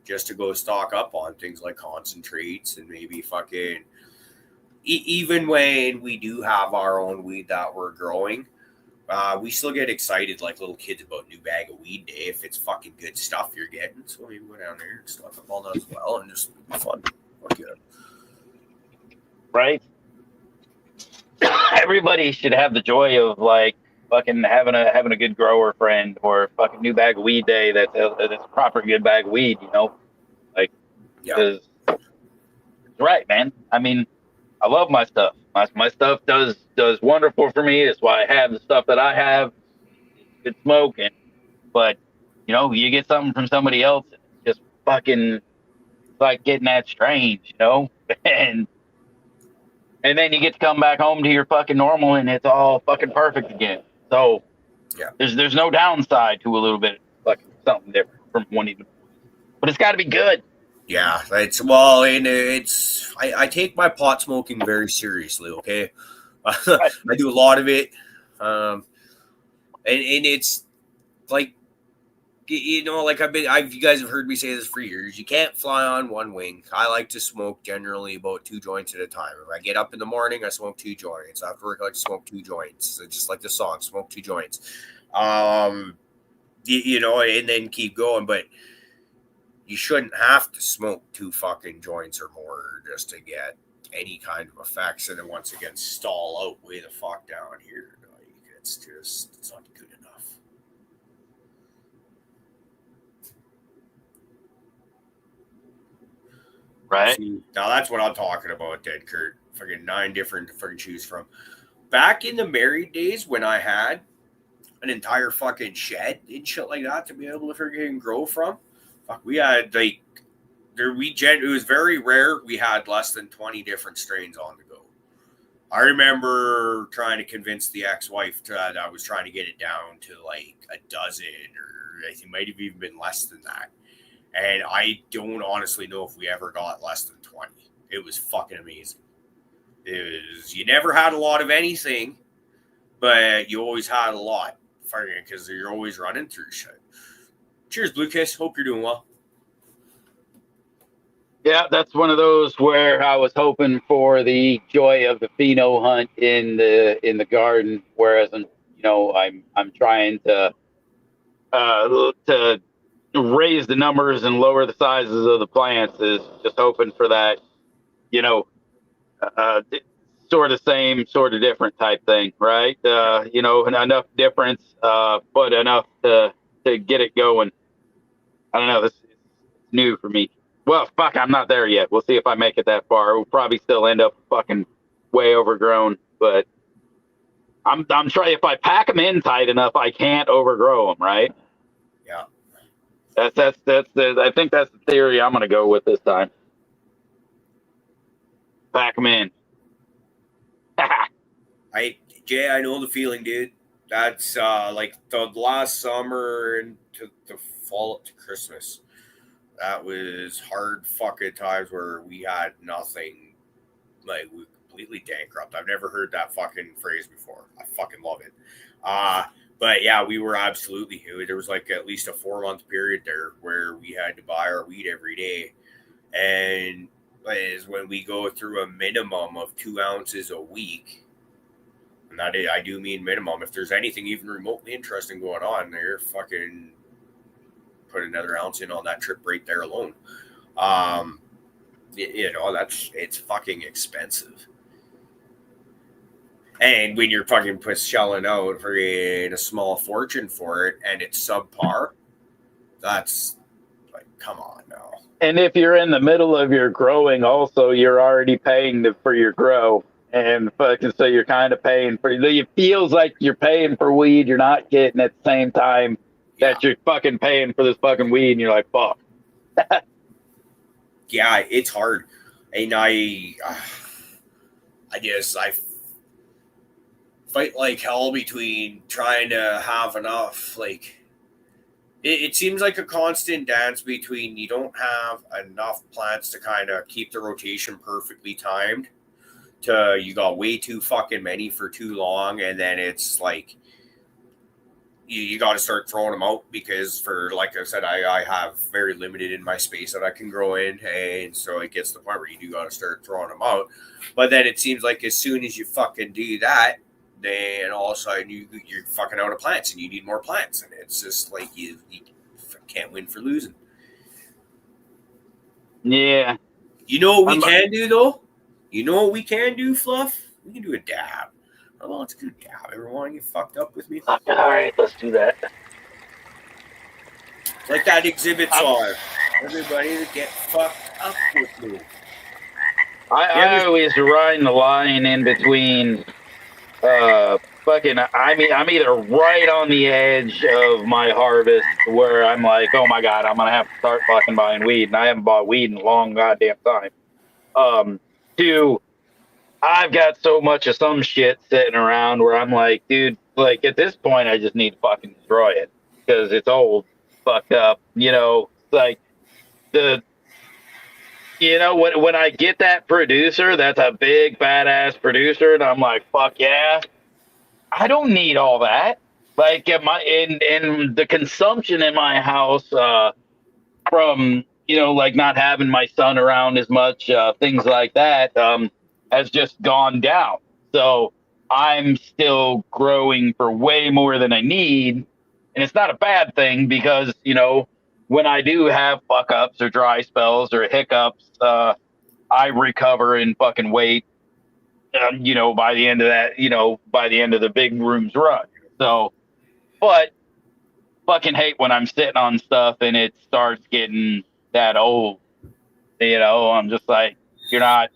just to go stock up on things like concentrates and maybe fucking, even when we do have our own weed that we're growing, we still get excited like little kids about new bag of weed day if it's fucking good stuff you're getting. So we go down there and stock up on that as well and just be fun. Fuck yeah. Right? Everybody should have the joy of like fucking having a good grower friend or fucking new bag of weed day that's a proper good bag of weed, like, because right, man. I mean, I love my stuff. My stuff does wonderful for me. It's why I have the stuff that I have. It's good smoke, but you get something from somebody else, it's just fucking like getting that strange, and then you get to come back home to your fucking normal, and it's all fucking perfect again. So there's no downside to a little bit fucking something different from one even, but it's got to be good. Yeah, I take my pot smoking very seriously. Okay, I do a lot of it, and it's like, like you guys have heard me say this for years. You can't fly on one wing. I like to smoke generally about 2 joints at a time. If I get up in the morning, I smoke 2 joints. After work, I like to smoke 2 joints. It's just like the song, smoke 2 joints. And then keep going. But you shouldn't have to smoke 2 fucking joints or more just to get any kind of effects. And then once again, stall out way the fuck down here. Like, it's not good enough. Right. See, now that's what I'm talking about, then, Kurt. Fucking 9 different to fucking choose from. Back in the married days when I had an entire fucking shed and shit like that to be able to freaking grow from, fuck, we had like it was very rare we had less than 20 different strains on the go. I remember trying to convince the ex-wife that I was trying to get it down to like a dozen, or I think it might have even been less than that. And I don't honestly know if we ever got less than 20. It was fucking amazing. You never had a lot of anything, but you always had a lot. Because you're always running through shit. Cheers, Blue Kiss. Hope you're doing well. Yeah, that's one of those where I was hoping for the joy of the pheno hunt in the garden, whereas I'm trying to raise the numbers and lower the sizes of the plants, is just hoping for that, sort of same, sort of different type thing, right? Enough difference, but enough to get it going. I don't know. This is new for me. Well, fuck, I'm not there yet. We'll see if I make it that far. We'll probably still end up fucking way overgrown, but I'm trying. If I pack them in tight enough, I can't overgrow them, right? Yeah. That's I think that's the theory I'm gonna go with this time. Pack them in. Jay, I know the feeling, dude. That's like the last summer and to the fall up to Christmas. That was hard fucking times where we had nothing. Like we were completely bankrupt. I've never heard that fucking phrase before. I fucking love it. But yeah, we were absolutely. There was like at least a 4-month period there where we had to buy our weed every day, and is when we go through a minimum of 2 ounces a week. And that I do mean minimum. If there's anything even remotely interesting going on, they're fucking put another ounce in on that trip right there alone. It's fucking expensive. And when you're fucking shelling out for a small fortune for it and it's subpar, that's like, come on now. And if you're in the middle of your growing, also, you're already paying for your grow. And fucking, so you're kind of paying for it. Feels like you're paying for weed you're not getting at the same time that you're fucking paying for this fucking weed, and you're like, fuck. Yeah, it's hard. And I fight like hell between trying to have enough. Like, it seems like a constant dance between you don't have enough plants to kind of keep the rotation perfectly timed, to you got way too fucking many for too long, and then it's like you got to start throwing them out because, for like I said, I have very limited in my space that I can grow in, and so it gets to the point where you do got to start throwing them out. But then it seems like as soon as you fucking do that, then all of a sudden you're fucking out of plants and you need more plants, and it's just like you can't win for losing. Yeah. You know what we can do though? You know what we can do, Fluff? We can do a dab. Oh, let's do a dab. Ever want to get fucked up with me? All right, let's do that. Like that exhibit are. Everybody to get fucked up with me. I always ride the line in between I'm either right on the edge of my harvest where I'm like, oh my god, I'm gonna have to start fucking buying weed, and I haven't bought weed in a long goddamn time. To I've got so much of some shit sitting around where I'm like, dude, like at this point I just need to fucking destroy it because it's old, fucked up, like when I get that producer, that's a big badass producer, and I'm like, fuck yeah, I don't need all that. Like in the consumption in my house from like not having my son around as much, things like that, has just gone down. So I'm still growing for way more than I need, and it's not a bad thing because when I do have fuck ups or dry spells or hiccups, I recover in fucking weight. By the end of that, by the end of the big room's run. So, but fucking hate when I'm sitting on stuff and it starts getting that old. I'm just like, you're not.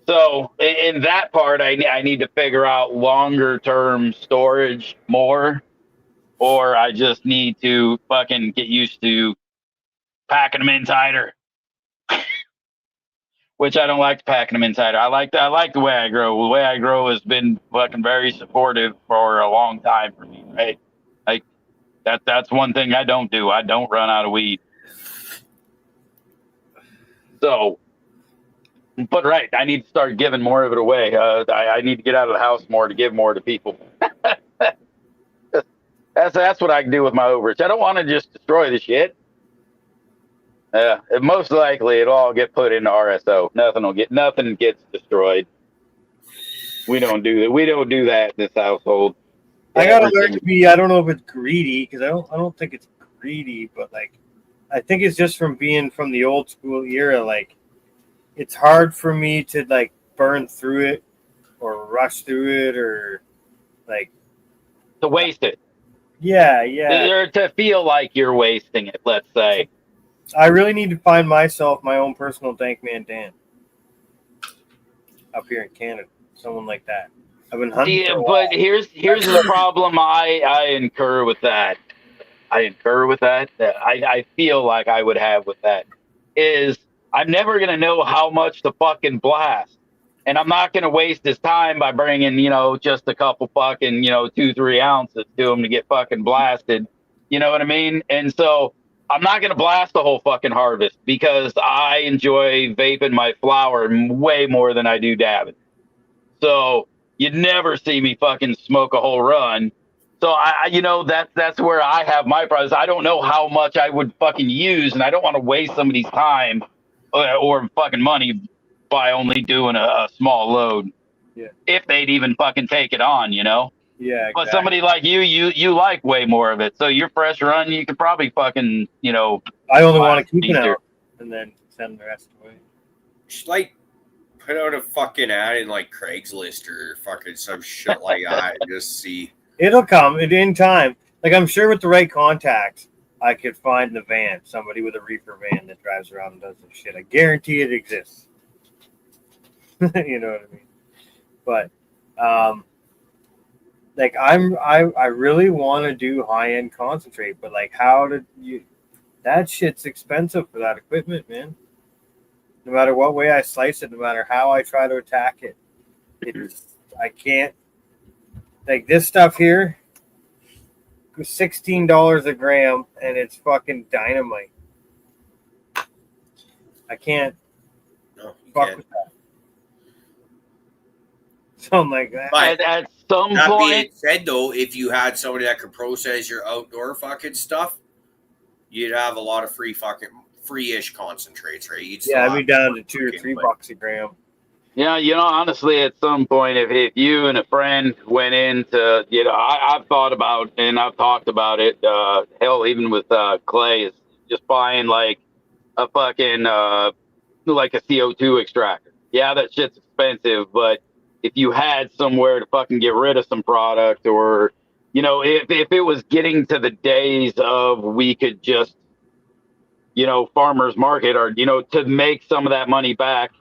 So in that part, I need to figure out longer term storage more, or I just need to fucking get used to packing them in tighter. Which I don't like packing them in tighter. I like the way I grow. The way I grow has been fucking very supportive for a long time for me, right? Like that's one thing I don't do. I don't run out of weed. So, but right, I need to start giving more of it away. I need to get out of the house more to give more to people. That's what I can do with my overage. I don't want to just destroy the shit. Most likely it'll all get put into RSO. Nothing gets destroyed. We don't do that. We don't do that in this household. I gotta learn to be. I don't know if it's greedy because I don't think it's greedy, but like I think it's just from being from the old school era. Like it's hard for me to like burn through it or rush through it or like to waste it. Yeah. Or to feel like you're wasting it. Let's say. I really need to find myself my own personal Dank Man Dan up here in Canada. Someone like that. I've been hunting See, for a but while. here's the problem I incur with that. I feel like I would have with that is I'm never gonna know how much to fucking blast, and I'm not gonna waste his time by bringing just a couple fucking 2-3 ounces to him to get fucking blasted. You know what I mean? And so I'm not gonna blast the whole fucking harvest because I enjoy vaping my flower way more than I do dabbing. So you'd never see me fucking smoke a whole run. So that's where I have my problems. I don't know how much I would fucking use, and I don't want to waste somebody's time or fucking money by only doing a small load. Yeah. If they'd even fucking take it on. Yeah, But exactly. somebody like you like way more of it. So your fresh run, you could probably fucking I only want to keep an easier. ounce and then send the rest away. Just like put out a fucking ad in like Craigslist or fucking some shit like that and just see. It'll come in time. Like I'm sure with the right contacts, I could find the van, somebody with a reefer van that drives around and does this shit. I guarantee it exists. You know what I mean? But like I really want to do high end concentrate, but like how did you? That shit's expensive for that equipment, man. No matter what way I slice it, no matter how I try to attack it, I can't. Like this stuff here, $16 a gram, and it's fucking dynamite. I can't No, you fuck can't. with that. Something like that. But At some that point, being said, though, if you had somebody that could process your outdoor fucking stuff, you'd have a lot of free-ish concentrates, right? You'd still Yeah, I'd be have down to $2 or fucking, $3 a gram. yeah, honestly, at some point, if you and a friend went into, I've thought about and I've talked about it. Hell, even with Clay, is just buying like a fucking like a CO2 extractor. Yeah, that shit's expensive, but if you had somewhere to fucking get rid of some product, or if it was getting to the days of we could just farmers market, or to make some of that money back,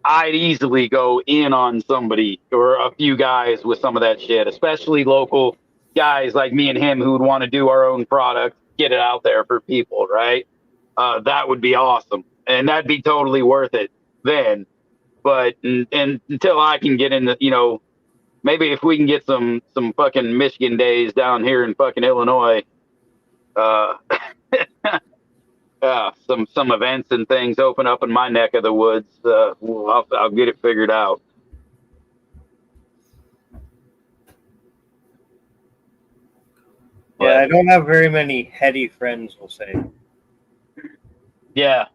I'd easily go in on somebody or a few guys with some of that shit, especially local guys like me and him who would want to do our own product, get it out there for people, right? That would be awesome, and that'd be totally worth it then. But and until I can get in the, maybe if we can get some fucking Michigan days down here in fucking Illinois, uh, some events and things open up in my neck of the woods, I'll get it figured out. Yeah, I don't have very many heady friends, we'll say. Yeah.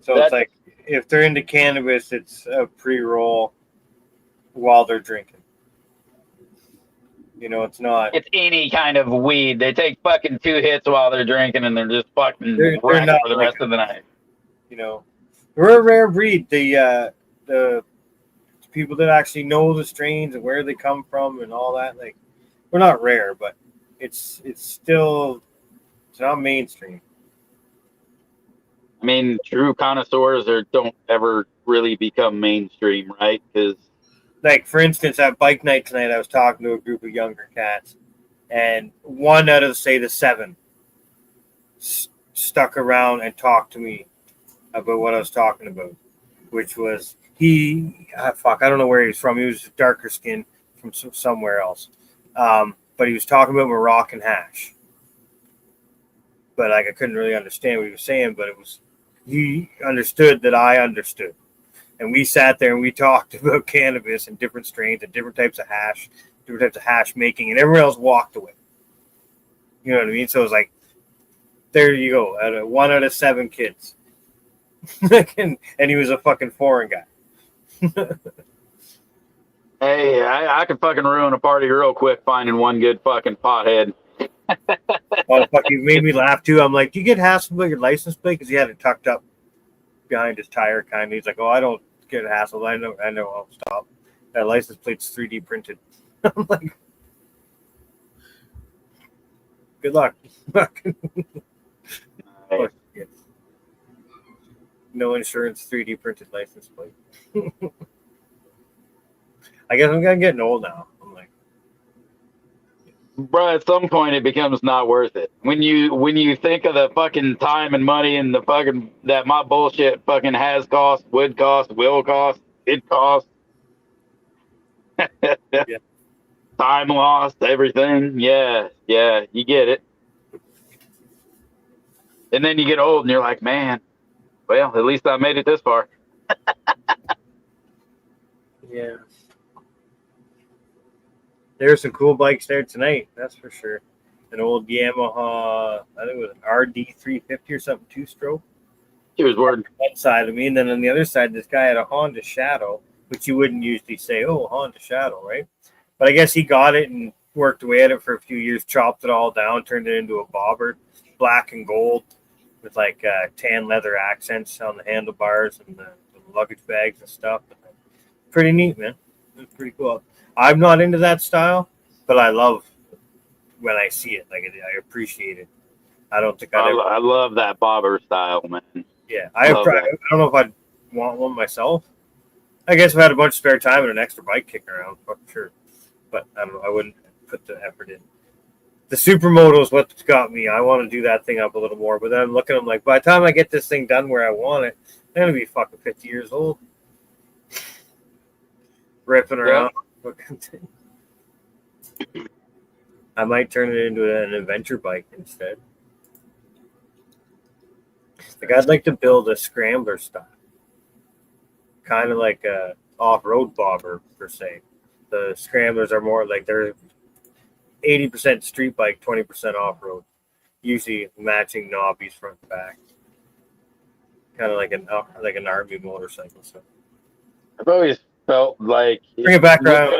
So it's like if they're into cannabis, it's a pre-roll while they're drinking. It's not. It's any kind of weed. They take fucking 2 hits while they're drinking, and they're just fucking They're wrecked not for the like rest of the night. We're a rare breed. The people that actually know the strains and where they come from and all that. Like, we're not rare, but it's not mainstream. I mean, true connoisseurs don't ever really become mainstream, right? Because like, for instance, at bike night tonight, I was talking to a group of younger cats, and one out of, say, the 7 stuck around and talked to me about what I was talking about, which was I don't know where he was from. He was darker skinned from somewhere else. But he was talking about Moroccan hash. But like, I couldn't really understand what he was saying, but he understood that I understood. And we sat there and we talked about cannabis and different strains and different types of hash making, and everyone else walked away. You know what I mean? So it was like, there you go, 1 out of 7 kids. and he was a fucking foreign guy. hey, I could fucking ruin a party real quick finding one good fucking pothead. Oh, fuck, you made me laugh too. I'm like, do you get hassled about your license plate? Because he had it tucked up behind his tire, kind of. He's like, oh, I don't get hassled. I know. I'll stop. That license plate's 3D printed. I'm like, good luck. Hey, No insurance, 3D printed license plate. I guess I'm getting old now. I'm like, Bro, at some point it becomes not worth it. When you think of the fucking time and money and the fucking that my bullshit fucking has cost, would cost, will cost, it cost. Yeah. Time lost, everything. Yeah, you get it. And then you get old and you're like, man, well, at least I made it this far. yeah. There's some cool bikes there tonight, that's for sure. An old Yamaha, I think it was an RD350 or something, two-stroke. Here's word. One side of me, and then on the other side, this guy had a Honda Shadow, which you wouldn't usually say, oh, Honda Shadow, right? But I guess he got it and worked away at it for a few years, chopped it all down, turned it into a bobber, black and gold, with like tan leather accents on the handlebars and the luggage bags and stuff. Pretty neat, man. It's pretty cool. I'm not into that style, but I love when I see it. Like I appreciate it. I don't think I love that bobber style, man. Yeah, I don't know if I'd want one myself. I guess if I had a bunch of spare time and an extra bike kicking around, for sure. But I don't know. I wouldn't put the effort in. The supermoto is what's got me. I want to do that thing up a little more. But then I'm looking, I'm like, by the time I get this thing done where I want it, I'm going to be fucking 50 years old. Ripping around. I might turn it into an adventure bike instead. Like I'd like to build a scrambler style. Kind of like a off-road bobber, per se. The scramblers are more like they're 80% street bike, 20% off-road. Usually matching knobbies front and back. Kind of like an army motorcycle. So I've always felt like bring it back around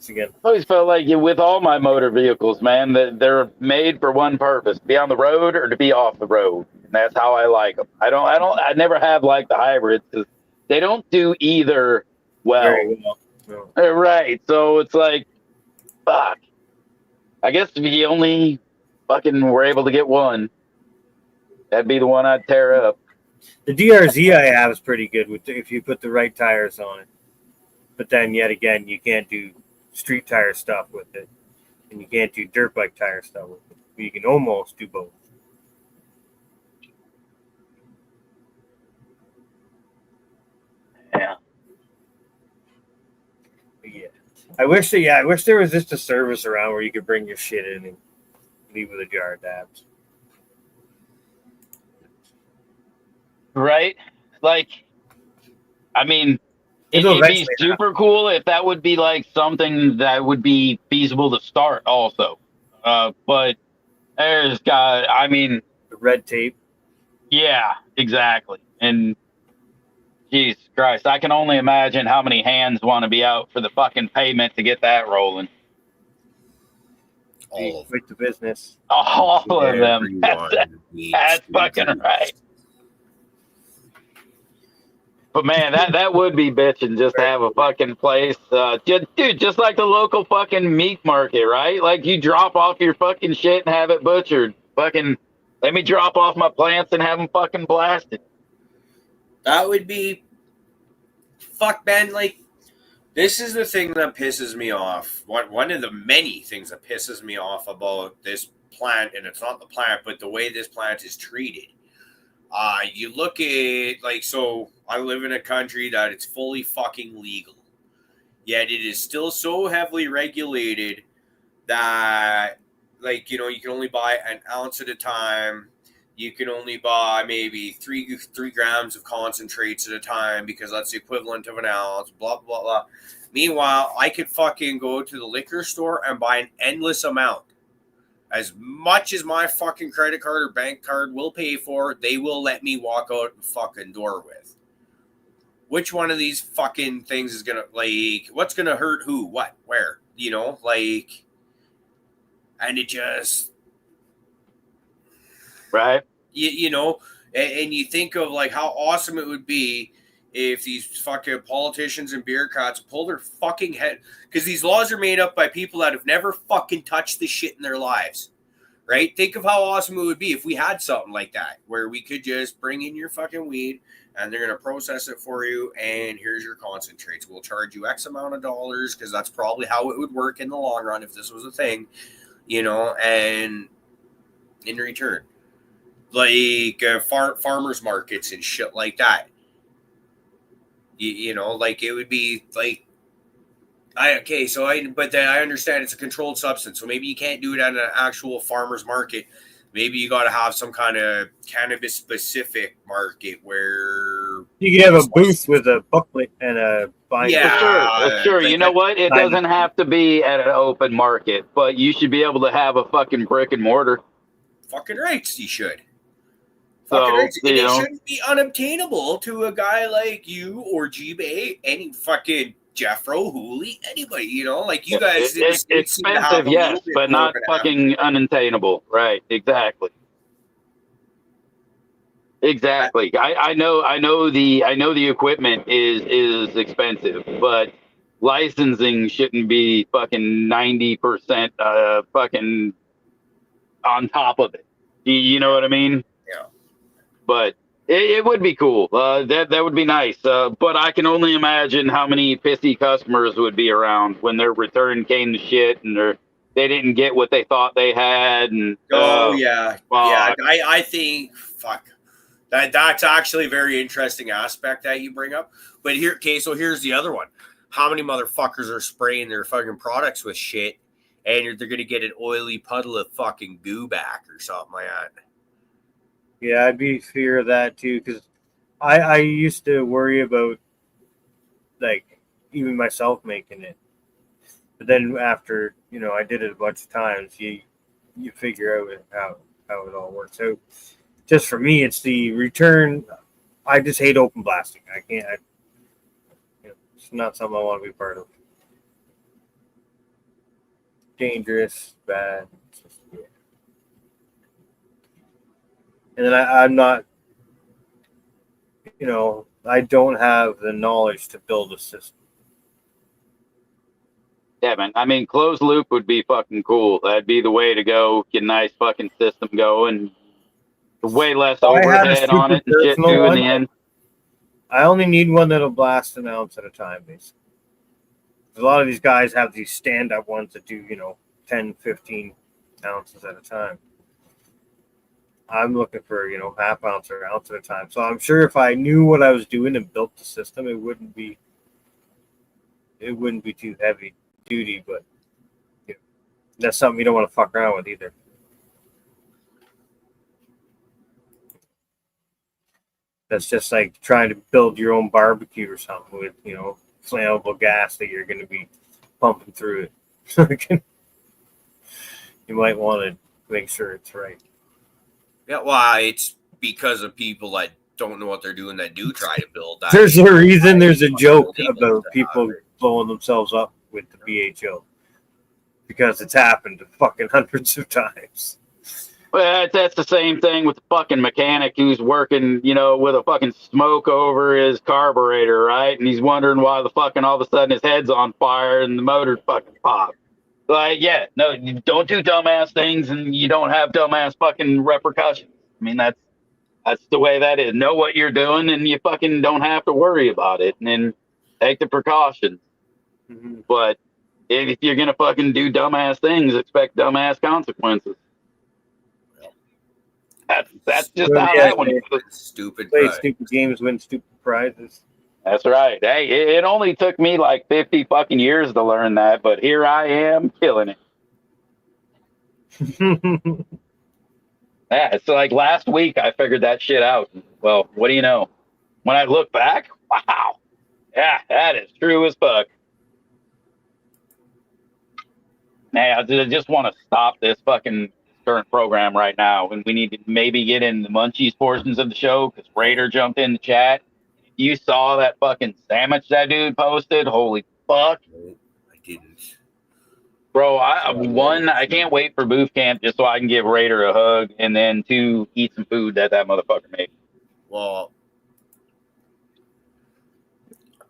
again. I've always felt like with all my motor vehicles, man, that they're made for one purpose: to be on the road or to be off the road. And that's how I like them. I never have like the hybrids because they don't do either well. Very well. No. Right. So it's like, fuck. I guess if you only fucking were able to get one, that'd be the one I'd tear up. The DRZ I have is pretty good if you put the right tires on it. But then yet again, you can't do street tire stuff with it, and you can't do dirt bike tire stuff with it. But you can almost do both. Yeah. But yeah. I wish there was just a service around where you could bring your shit in and leave with a jar of dabs. Right? Like, I mean, It'll it'd be eventually super cool if that would be like something that would be feasible to start also. But I mean, The red tape. yeah, exactly. And Jesus Christ, I can only imagine how many hands want to be out for the fucking payment to get that rolling. All of Quit the business. All of them. everyone needs That's to fucking do right. But man, that would be bitching just to have a fucking place. Just like the local fucking meat market, right? Like you drop off your fucking shit and have it butchered. Fucking let me drop off my plants and have them fucking blasted. That would be fuck, man. Like, this is the thing that pisses me off. One of the many things that pisses me off about this plant, and it's not the plant, but the way this plant is treated. You look at, like, so I live in a country that it's fully fucking legal, yet it is still so heavily regulated that, like, you know, you can only buy an ounce at a time. You can only buy maybe three grams of concentrates at a time because that's the equivalent of an ounce, blah, blah, blah. Meanwhile, I could fucking go to the liquor store and buy an endless amount. As much as my fucking credit card or bank card will pay for, they will let me walk out the fucking door with. Which one of these fucking things is gonna, like, what's gonna hurt who, what, where, you know, like, and it just, Right? you know, and you think of, like, how awesome it would be if these fucking politicians and bureaucrats pull their fucking head, because these laws are made up by people that have never fucking touched the shit in their lives, right? Think of how awesome it would be if we had something like that, where we could just bring in your fucking weed and they're going to process it for you, and here's your concentrates. We'll charge you X amount of dollars, because that's probably how it would work in the long run if this was a thing, and in return, like farmers markets and shit like that. Like it would be like, but then I understand it's a controlled substance, so maybe you can't do it at an actual farmer's market. Maybe you got to have some kind of cannabis specific market where You could have a booth with a booklet and a binder. Yeah, Sure. You know what? It doesn't have to be at an open market, but you should be able to have a fucking brick and mortar. Fucking rights, you should. So, Fucking rights. And it shouldn't be unobtainable to a guy like you or G-Bay, any fucking Jeffro, Hooley, anybody, like you guys. It's expensive, yes, but not fucking unattainable. Right, exactly. I know the equipment is expensive, but licensing shouldn't be fucking 90% fucking on top of it. You know what I mean? Yeah. But it would be cool. That would be nice. But I can only imagine how many pissy customers would be around when their return came to shit and they didn't get what they thought they had. And yeah. I think that's actually a very interesting aspect that you bring up. But so here's the other one. How many motherfuckers are spraying their fucking products with shit, and they're gonna get an oily puddle of fucking goo back or something like that? Yeah, I'd be fear of that too, because I used to worry about, like, even myself making it. But then after, I did it a bunch of times, you figure out how it all works out. Just for me, it's the return. I just hate open blasting. I can't. It's not something I want to be part of. Dangerous, bad. And then I'm not, I don't have the knowledge to build a system. Yeah, man. I mean, closed loop would be fucking cool. That'd be the way to go. Get a nice fucking system going. Way less overhead on it and shit too in the end. I only need one that'll blast an ounce at a time, basically. A lot of these guys have these stand-up ones that do, 10, 15 ounces at a time. I'm looking for, half ounce or ounce at a time. So I'm sure if I knew what I was doing and built the system, it wouldn't be too heavy duty, but that's something you don't want to fuck around with either. That's just like trying to build your own barbecue or something with, flammable gas that you're going to be pumping through it. You might want to make sure it's right. Yeah, well, it's because of people that don't know what they're doing that do try to build that. There's a reason there's a joke about people blowing themselves up with the BHO. Because it's happened fucking hundreds of times. Well, that's the same thing with the fucking mechanic who's working, with a fucking smoke over his carburetor, right? And he's wondering why the fucking all of a sudden his head's on fire and the motor fucking popped. Like, yeah, no, you don't do dumbass things and you don't have dumbass fucking repercussions. I mean, that's the way that is. Know what you're doing and you fucking don't have to worry about it. And then take the precautions. Mm-hmm. But if you're going to fucking do dumbass things, expect dumbass consequences. That's just how that one is. Stupid. Play stupid games, win stupid prizes. That's right. Hey, it only took me like 50 fucking years to learn that, but here I am killing it. Yeah, it's like last week I figured that shit out. Well, what do you know? When I look back, wow. Yeah, that is true as fuck. Man, I just want to stop this fucking current program right now, and we need to maybe get in the munchies portions of the show because Raider jumped in the chat. You saw that fucking sandwich that dude posted? Holy fuck. I didn't. Bro, I can't wait for booth camp just so I can give Raider a hug, and then 2, eat some food that motherfucker made. Well,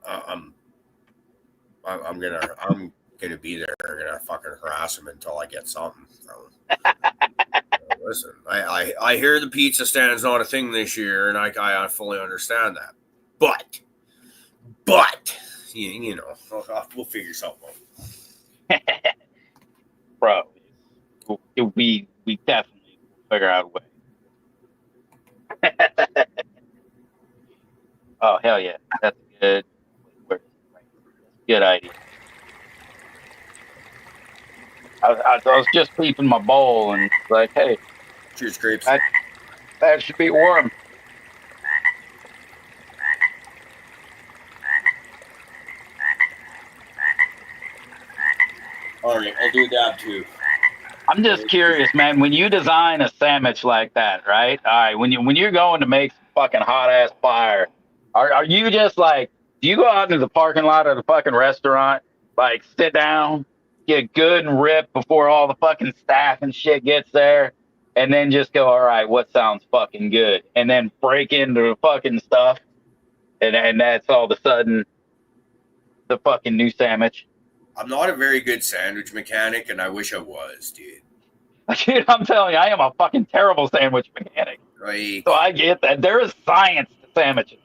I'm gonna be there. I'm gonna fucking harass him until I get something from him. Listen, I hear the pizza stand is not a thing this year, and I fully understand that. But you know, we'll figure something out. Bro, we definitely figure out a way. Oh hell yeah, that's a good. Where, right, good idea. I was just keeping my bowl and like, hey, Cheers, grapes. that should be warm. All right, I'll do a dab too. I'm just curious, man. When you design a sandwich like that, right? All right, when you're going to make some fucking hot ass fire, are you just like, do you go out into the parking lot of the fucking restaurant, like sit down, get good and ripped before all the fucking staff and shit gets there, and then just go, all right, what sounds fucking good, and then break into the fucking stuff, and that's all of a sudden the fucking new sandwich. I'm not a very good sandwich mechanic, and I wish I was, dude. Dude, I'm telling you, I am a fucking terrible sandwich mechanic. Like, So I get that. There is science to sandwiches.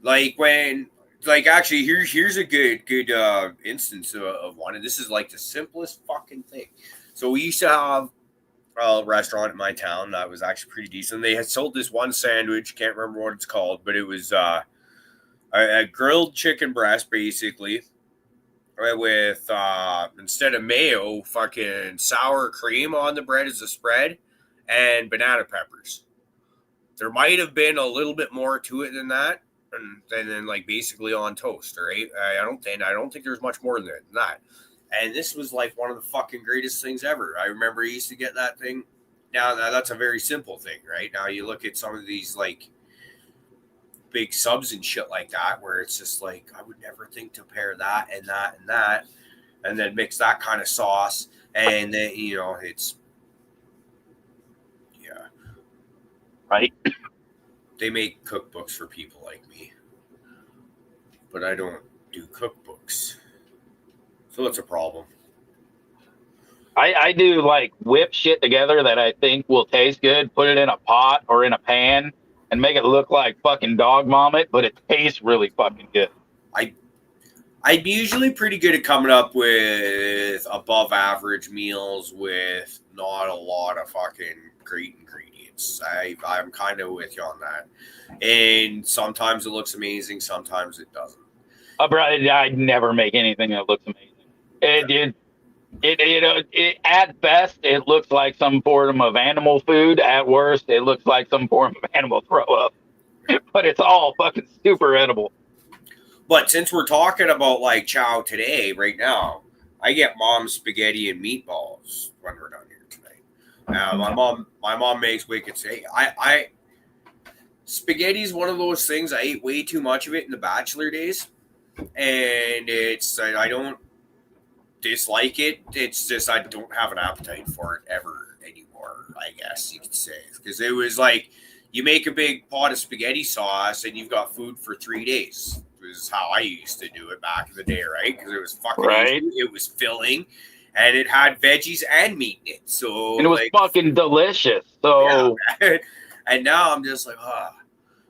Actually, here's a good instance of one, and this is like the simplest fucking thing. So we used to have a restaurant in my town that was actually pretty decent. They had sold this one sandwich, can't remember what it's called, but it was a grilled chicken breast, basically, right, with instead of mayo, fucking sour cream on the bread as a spread, and banana peppers. There might have been a little bit more to it than that, and then like basically on toast, right? I don't think there's much more than that. And this was like one of the fucking greatest things ever. I remember I used to get that thing. Now that's a very simple thing, right? Now you look at some of these like big subs and shit like that, where it's just like, I would never think to pair that and that and that, and then mix that kind of sauce, and then, you know, it's, yeah. Right? They make cookbooks for people like me, but I don't do cookbooks. So it's a problem. I do like whip shit together that I think will taste good, put it in a pot or in a pan and make it look like fucking dog vomit, but it tastes really fucking good. I'm usually pretty good at coming up with above average meals with not a lot of fucking great ingredients. I'm kind of with you on that. And sometimes it looks amazing, sometimes it doesn't. Bro, I never make anything that looks amazing. It at best it looks like some form of animal food. At worst, it looks like some form of animal throw up. But it's all fucking super edible. But since we're talking about like chow today, right now, I get mom's spaghetti and meatballs when we're done here tonight. My mom makes wicked steak. Spaghetti is one of those things. I ate way too much of it in the bachelor days, and I don't dislike it. It's just I don't have an appetite for it ever anymore, I guess you could say, because it was like you make a big pot of spaghetti sauce and you've got food for 3 days. This is how I used to do it back in the day, right? Because it was fucking right. Easy. It was filling, and it had veggies and meat in it. So and it was like, fucking delicious. So yeah. And now I'm just like,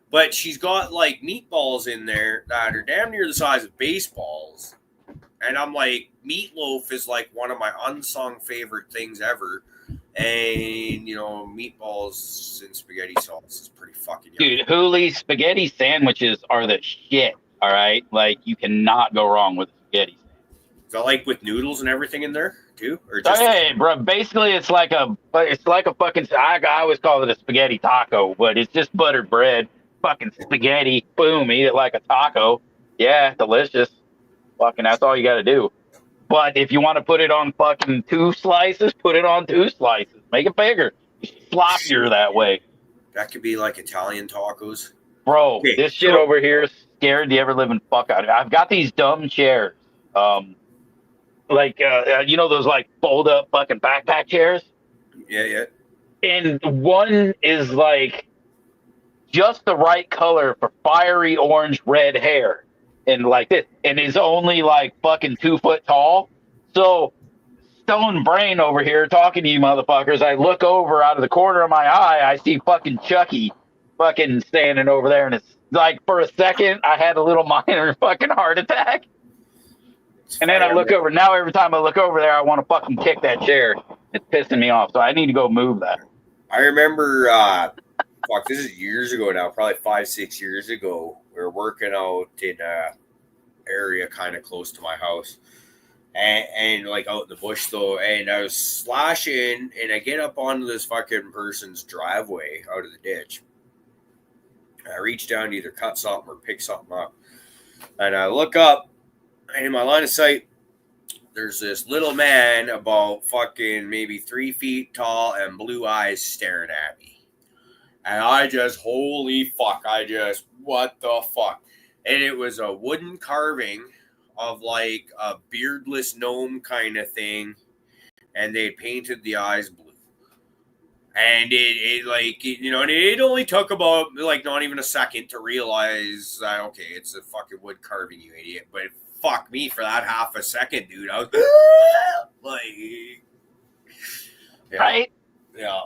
But she's got like meatballs in there that are damn near the size of baseballs. And I'm like, meatloaf is like one of my unsung favorite things ever. And, you know, meatballs and spaghetti sauce is pretty fucking yummy. Dude, Hooli spaghetti sandwiches are the shit, all right? Like, you cannot go wrong with a spaghetti sandwich. Is that like with noodles and everything in there, too? Or just hey, bro, basically it's like a fucking, I always call it a spaghetti taco, but it's just buttered bread, fucking spaghetti, boom, eat it like a taco. Yeah, delicious. Fucking, that's all you got to do. But if you want to put it on fucking 2 slices, put it on 2 slices. Make it bigger. Sloppier that way. That could be like Italian tacos. Bro, okay, this shit over here is scared the ever living fuck out of me. I've got these dumb chairs. You know those like fold up fucking backpack chairs? Yeah. And one is like just the right color for fiery orange red hair. And like this, and is only like fucking 2 foot tall. So stone brain over here talking to you motherfuckers. I look over out of the corner of my eye. I see fucking Chucky fucking standing over there. And it's like for a second, I had a little minor fucking heart attack. And then I look over. Now every time I look over there, I want to fucking kick that chair. It's pissing me off. So I need to go move that. I remember, fuck, this is years ago now, probably 5-6 years ago. We were working out in a area kind of close to my house. And like out in the bush though, and I was slashing, and I get up onto this fucking person's driveway out of the ditch. I reach down to either cut something or pick something up, and I look up, and in my line of sight, there's this little man about fucking maybe 3 feet tall and blue eyes staring at me, and I just holy fuck, what the fuck, and it was a wooden carving of like a beardless gnome kind of thing, and they painted the eyes blue. And it like, you know, and it only took about like not even a second to realize that, okay, it's a fucking wood carving, you idiot. But fuck me for that half a second, dude. I was like, yeah, Right? yeah.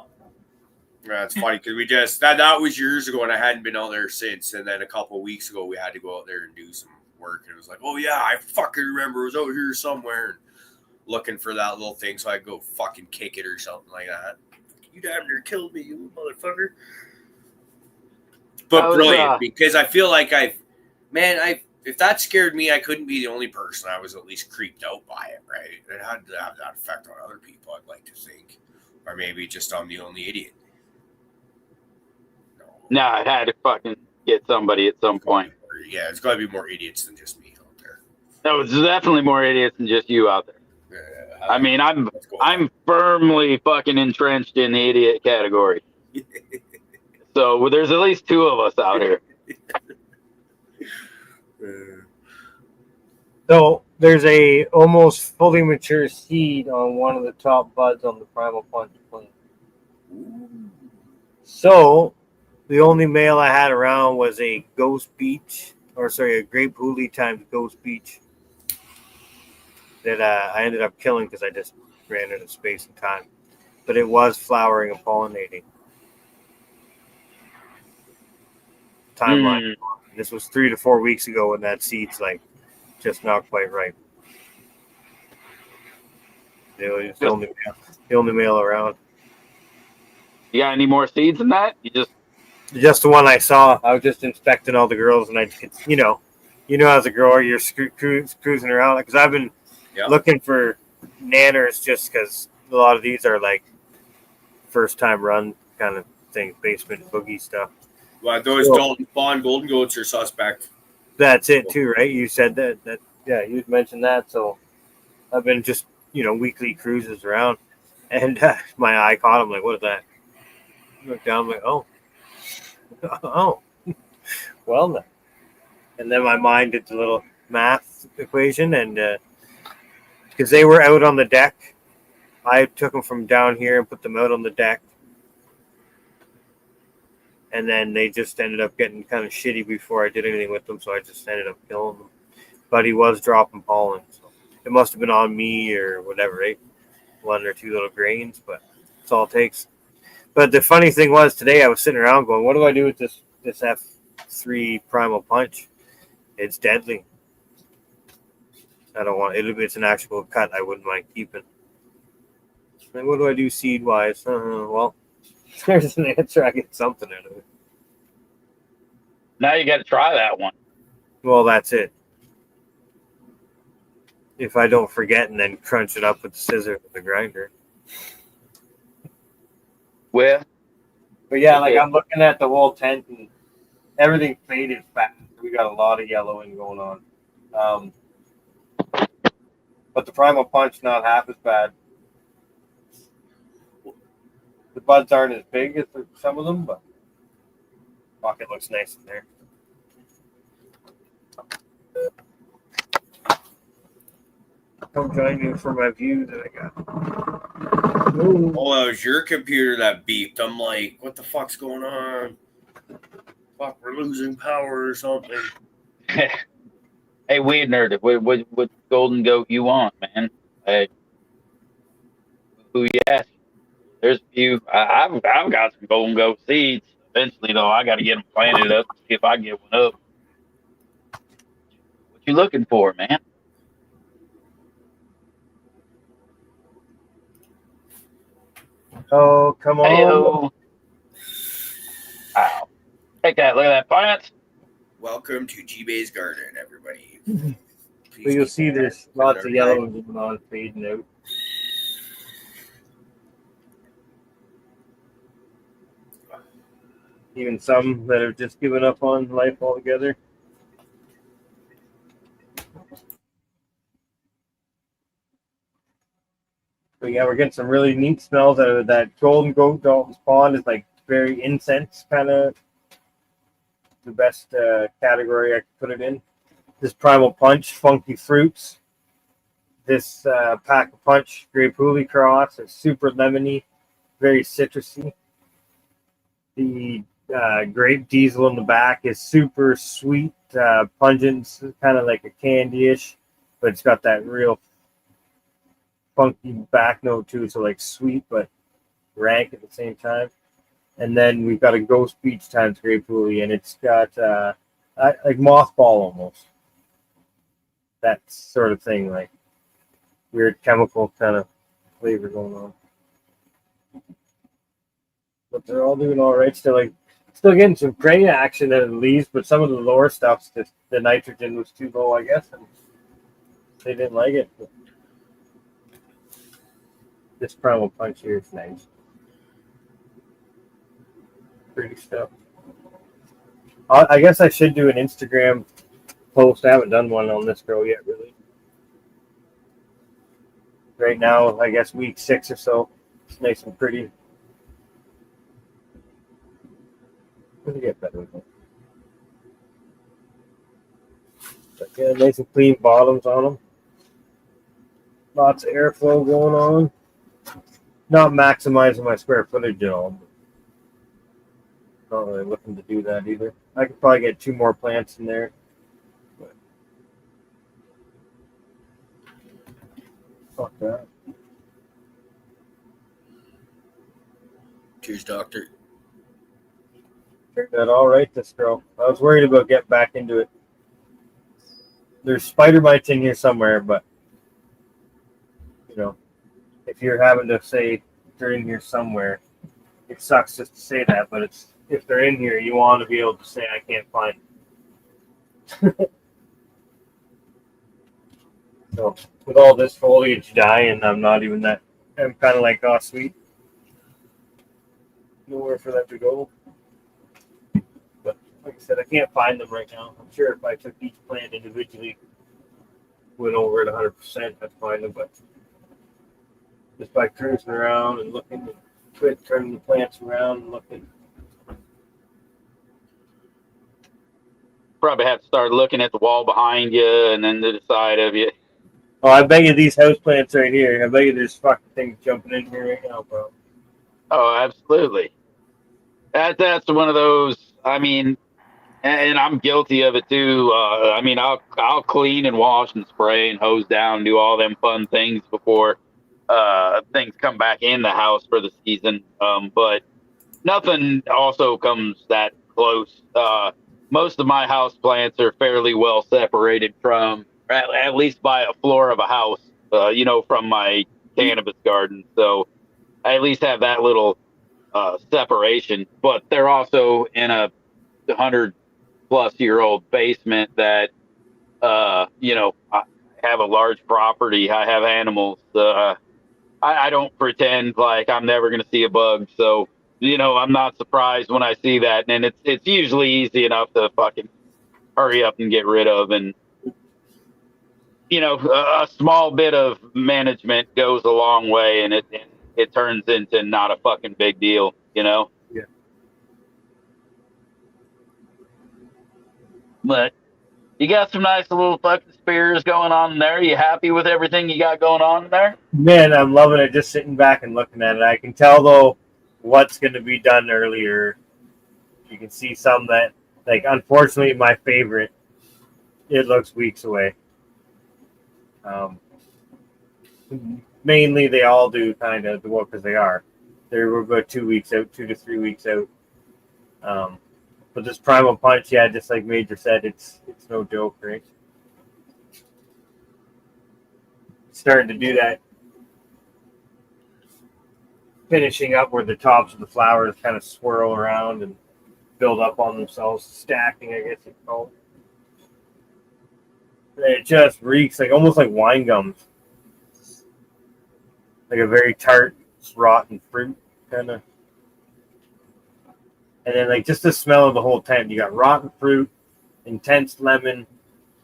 That's funny because we just that was years ago, and I hadn't been out there since. And then a couple of weeks ago, we had to go out there and do some work, and it was like, oh yeah, I fucking remember it was out here somewhere and looking for that little thing so I could go fucking kick it or something like that. You damn near killed me, you motherfucker. But brilliant, because I feel like if that scared me, I couldn't be the only person. I was at least creeped out by it, right? It had to have that effect on other people, I'd like to think. Or maybe just I'm the only idiot. No, I had to fucking get somebody at some point. Yeah, it's got to be more idiots than just me out there. No, it's definitely more idiots than just you out there. Yeah, I mean, I'm firmly fucking entrenched in the idiot category. So there's at least 2 of us out here. So there's a almost fully mature seed on one of the top buds on the Primal Punch plant. So the only male I had around was a a Grape Hoolie times Ghost Beach that I ended up killing because I just ran out of space and time. But it was flowering and pollinating. Timeline. This was 3 to 4 weeks ago, and that seed's like just not quite ripe. It was the only male around. You got any more seeds than that? Just the one I saw. I was just inspecting all the girls, and I, you know, as a grower, you're cruising around because I've been looking for nanners just because a lot of these are like first time run kind of things, basement boogie stuff. Well, those Dalton Fawn golden goats are suspect. That's it too, right? You said that you mentioned that. So I've been just weekly cruises around, and my eye caught him. Like, what is that? I looked down, I'm like, oh, well then. And then my mind did the little math equation, and because they were out on the deck, I took them from down here and put them out on the deck. And then they just ended up getting kind of shitty before I did anything with them, so I just ended up killing them. But he was dropping pollen, so it must have been on me or whatever, right? 1 or 2 little grains, but that's all it takes. But the funny thing was today I was sitting around going, what do I do with this F3 Primal Punch? It's deadly. I don't want it. It's an actual cut I wouldn't mind keeping. And what do I do seed-wise? Well, there's an answer. I get something out of it. Now you got to try that one. Well, that's it. If I don't forget and then crunch it up with the scissors with the grinder. Well, but yeah, like I'm looking at the whole tent and everything faded fast. We got a lot of yellowing going on. But the Primal Punch not half as bad. The buds aren't as big as some of them, but fuck, it looks nice in there. Come join me for my view that I got. Oh, it was your computer that beeped. I'm like, what the fuck's going on? Fuck, we're losing power or something. Hey, weed nerd, what golden goat you want, man? Hey. who you ask. There's a few. I've got some golden goat seeds. Eventually, though, I got to get them planted up to see if I can get one up. What you looking for, man? Oh, come on. Hey-o. Wow. Take that. Look at that plant. Welcome to G-Bay's Garden, everybody. So you'll see there's lots of yellow going on, fading out. Even some that have just given up on life altogether. So yeah, we're getting some really neat smells out of that. Golden Goat Dalton's Pond is like very incense kind of the best category I could put it in. This Primal Punch, Funky Fruits. This Pack of Punch, Grape Hooli Cross, is super lemony, very citrusy. The Grape Diesel in the back is super sweet, pungent, kind of like a candy-ish, but it's got that real funky back note too, so like sweet but rank at the same time. And then we've got a Ghost Beach times Grape Hooli, and it's got like mothball almost. That sort of thing, like weird chemical kind of flavor going on. But they're all doing all right. Still getting some prey action out of the leaves, but some of the lower stuff's just the nitrogen was too low, I guess, and they didn't like it. But this Primal Punch here is nice. Pretty stuff. I guess I should do an Instagram post. I haven't done one on this girl yet, really. Right now, I guess week 6 or so. It's nice and pretty. We'll get better with it. But yeah, nice and clean bottoms on them. Lots of airflow going on. Not maximizing my square footage at all. Not really looking to do that either. I could probably get 2 more plants in there. But fuck that. Cheers, doctor. Turned out all right, this girl. I was worried about getting back into it. There's spider mites in here somewhere, but you know, if you're having to say they're in here somewhere, it sucks just to say that, but it's if they're in here, you want to be able to say I can't find them. So with all this foliage dying, I'm not even that. I'm kind of like, oh, sweet. Nowhere for them to go. But like I said, I can't find them right now. I'm sure if I took each plant individually, went over it 100%, I'd find them. But just by cruising around and looking, and quit turning the plants around and looking. Probably have to start looking at the wall behind you and then to the side of you. Oh, I bet you these house plants right here. I bet you there's fucking things jumping in here right now, bro. Oh, absolutely. That's one of those. I mean, and I'm guilty of it too. I mean, I'll clean and wash and spray and hose down, and do all them fun things before things come back in the house for the season. But nothing also comes that close. Most of my house plants are fairly well separated from, at least by a floor of a house, from my cannabis garden. So I at least have that little separation. But they're also in a 100-plus-year-old basement that, I have a large property. I have animals. I don't pretend like I'm never going to see a bug. So, I'm not surprised when I see that. And it's usually easy enough to fucking hurry up and get rid of. And, a small bit of management goes a long way, and it turns into not a fucking big deal, Yeah. But you got some nice little fucking spears going on there. You happy with everything you got going on there? Man, I'm loving it. Just sitting back and looking at it. I can tell though what's going to be done earlier. You can see some that, like, unfortunately, my favorite. It looks weeks away. mainly they all do kind of well because they are. They're about 2 weeks out, 2 to 3 weeks out. But this Primal Punch, yeah, just like Major said, it's no joke, right? Starting to do that, finishing up where the tops of the flowers kind of swirl around and build up on themselves, stacking, I guess it's called. It just reeks like almost like wine gums, like a very tart, rotten fruit kind of. And then like just the smell of the whole tent. You got rotten fruit, intense lemon,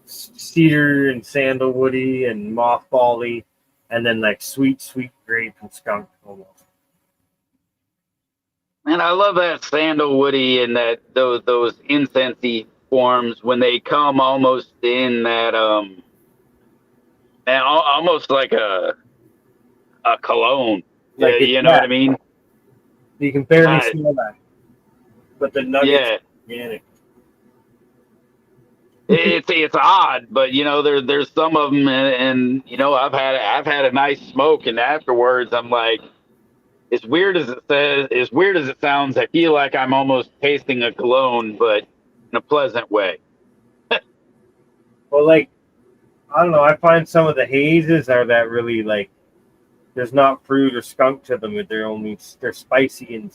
cedar and sandalwoody and mothbally, and then like sweet grape and skunk almost. And I love that sandalwoody and that those incensey forms when they come almost in that and almost like a cologne. Like Yeah, you know what I mean? You can barely smell that, but the nuggets, yeah, organic. it's odd, but you know there's some of them, and you know I've had a nice smoke, and afterwards I'm like, as weird as it sounds, I feel like I'm almost tasting a cologne, but in a pleasant way. Well, like I don't know, I find some of the hazes are that really like there's not fruit or skunk to them, but they're spicy and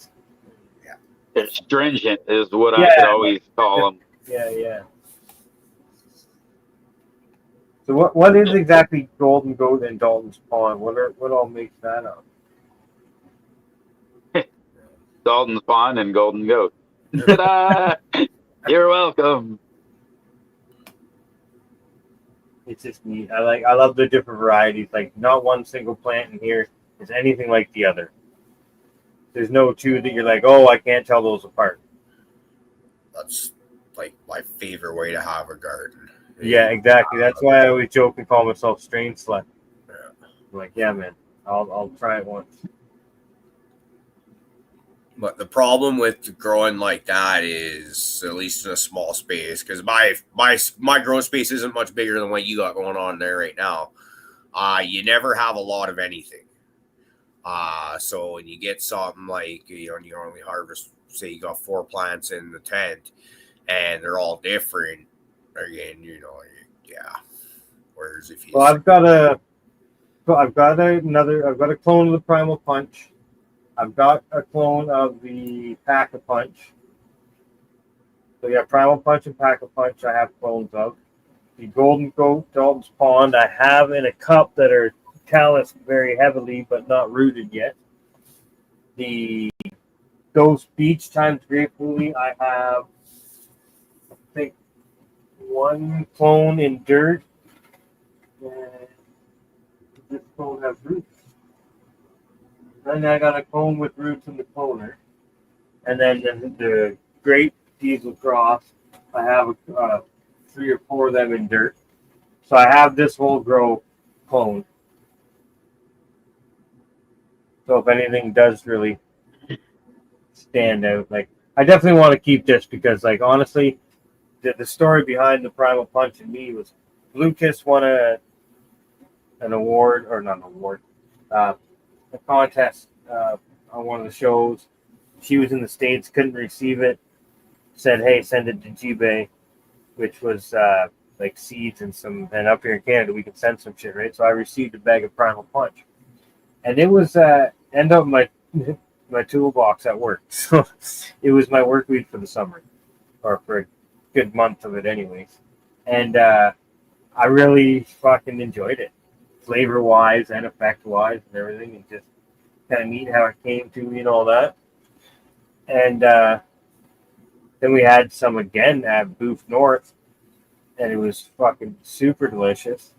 They're stringent is what I could always call them. Yeah. So what is exactly Golden Goat and Dalton's Pond? What all makes that up? Dalton's Pond and Golden Goat. You're welcome. It's just neat. I love the different varieties. Like not one single plant in here is anything like the other. There's no two that you're like, oh, I can't tell those apart. That's like my favorite way to have a garden. Yeah, exactly. That's why I always joke and call myself strain slut. Yeah. I'm like, yeah, man, I'll try it once. But the problem with growing like that is, at least in a small space, because my growing space isn't much bigger than what you got going on there right now. You never have a lot of anything. So when you get something like, you only harvest, say you got 4 plants in the tent, and they're all different. Again, yeah. Whereas if you, well, I've got a clone of the Primal Punch. I've got a clone of the Pack a Punch. So yeah, Primal Punch and Pack a Punch I have clones of. The Golden Goat, Dalton's Pond, I have in a cup that are calloused very heavily but not rooted yet. The Ghost Beach times Grape Lily, I have, I think, 1 clone in dirt. And this clone has roots. Then I got a clone with roots in the cloner. And then the Great Diesel Cross, I have 3 or 4 of them in dirt. So I have this whole grow clone. So if anything does really stand out, like I definitely want to keep this because, like, honestly, the story behind the Primal Punch and me was Blue Kiss won an award, or not an award, a contest on one of the shows. She was in the States, couldn't receive it. Said, hey, send it to G-Bay, which was like seeds and up here in Canada, we can send some shit, right? So I received a bag of Primal Punch. And it was end up my toolbox at work. So it was my work week for the summer, or for a good month of it anyways. And I really fucking enjoyed it, flavor-wise and effect-wise and everything. And just kind of neat how it came to me and all that. And then we had some again at Booth North, and it was fucking super delicious.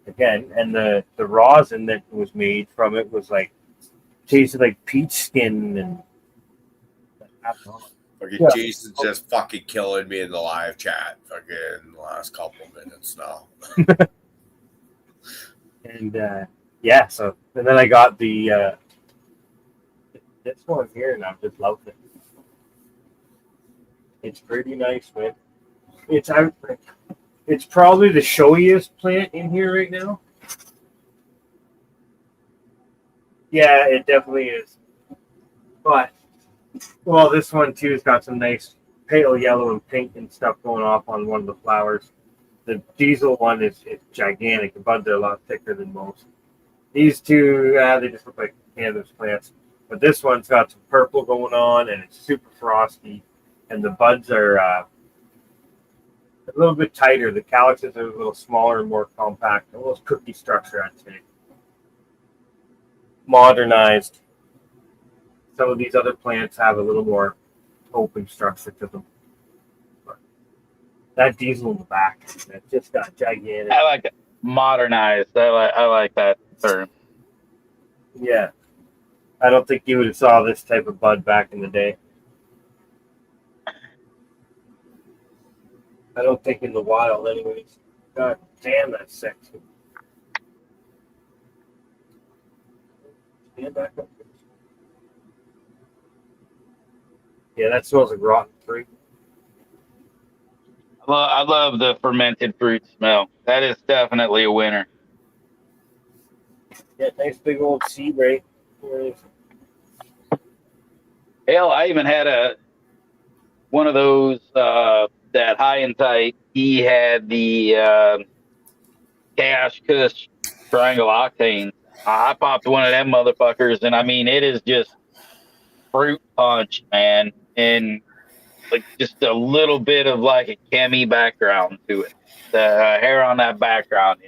Again, and the rosin that was made from it was like tasted like peach skin and fucking Jason's just fucking killing me in the live chat fucking the last couple of minutes now. And yeah, so and then I got the this one here, and I've just loved it. It's pretty nice, man. It's probably the showiest plant in here right now. Yeah, it definitely is. But well, this one too has got some nice pale yellow and pink and stuff going off on one of the flowers. The diesel one is gigantic. The buds are a lot thicker than most. These two, they just look like cannabis plants. But this one's got some purple going on, and it's super frosty. And the buds are a little bit tighter. The calyxes are a little smaller and more compact. Almost cookie structure, I'd say. Modernized. Some of these other plants have a little more open structure to them. But that diesel in the back, that just got gigantic. I like it. Modernized. I like that term. Yeah. I don't think you would have saw this type of bud back in the day. I don't think in the wild, anyways. God damn, that's sexy. Stand back up. Yeah, that smells like rotten fruit. I love the fermented fruit smell. That is definitely a winner. Yeah, nice big old seed right. Hell, I even had one of those that high and tight. He had the Cash Kush Triangle Octane. I popped one of them motherfuckers, and I mean, it is just fruit punch, man, and like just a little bit of like a cami background to it. The hair on that background,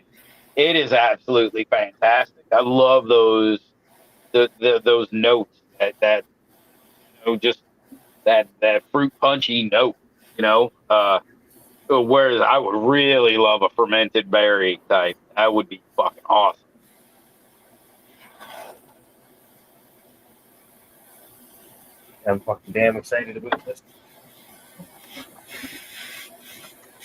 it is absolutely fantastic. I love those notes that just that fruit punchy note. Whereas I would really love a fermented berry type. That would be fucking awesome. I'm fucking damn excited about this.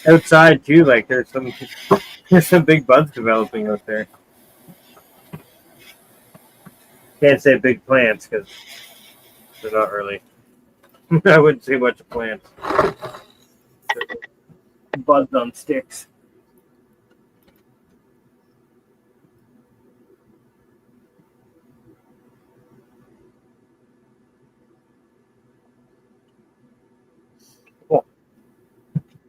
Outside too, like there's some big buds developing out there. Can't say big plants because they're not really. I wouldn't say much of plants. Buds on sticks.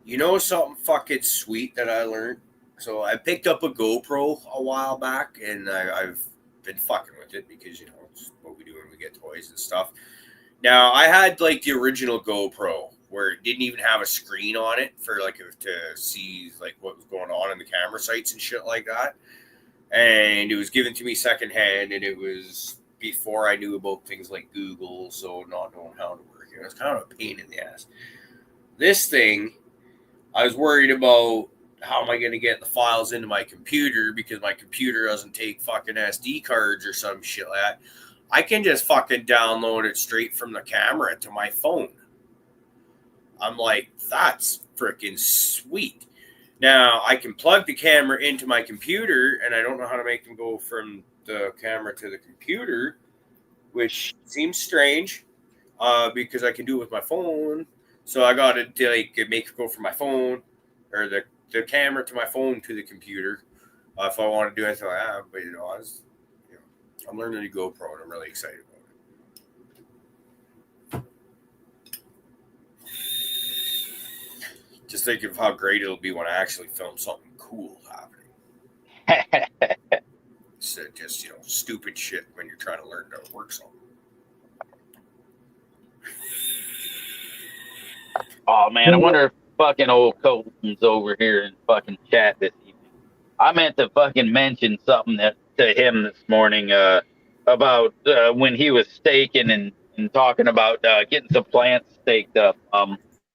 You know something fucking sweet that I learned? So I picked up a GoPro a while back, and I've been fucking with it because it's what we do when we get toys and stuff. Now I had like the original GoPro where it didn't even have a screen on it for like to see like what was going on in the camera sites and shit like that. And it was given to me secondhand, and it was before I knew about things like Google, so not knowing how to work it. It was kind of a pain in the ass. This thing, I was worried about how am I going to get the files into my computer because my computer doesn't take fucking SD cards or some shit like that. I can just fucking download it straight from the camera to my phone. I'm like, that's freaking sweet. Now, I can plug the camera into my computer, and I don't know how to make them go from the camera to the computer, which seems strange because I can do it with my phone. So I got to like make it go from my phone or the camera to my phone to the computer if I want to do anything like that. But I'm learning to GoPro, and I'm really excited about it. Just think of how great it'll be when I actually film something cool happening. Instead of just stupid shit when you're trying to learn how to work something. Oh man, I wonder if fucking old Colton's over here in fucking chat this evening. I meant to fucking mention something to him this morning about when he was staking and talking about getting some plants staked up.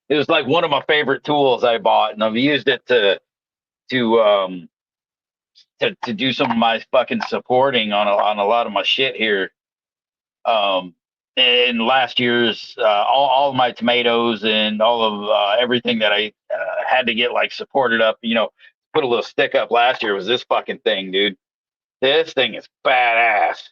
It was like one of my favorite tools I bought, and I've used it to do some of my fucking supporting on a lot of my shit here. In last year's all of my tomatoes and all of everything that I had to get like supported up, put a little stick up last year was this fucking thing, dude. This thing is badass.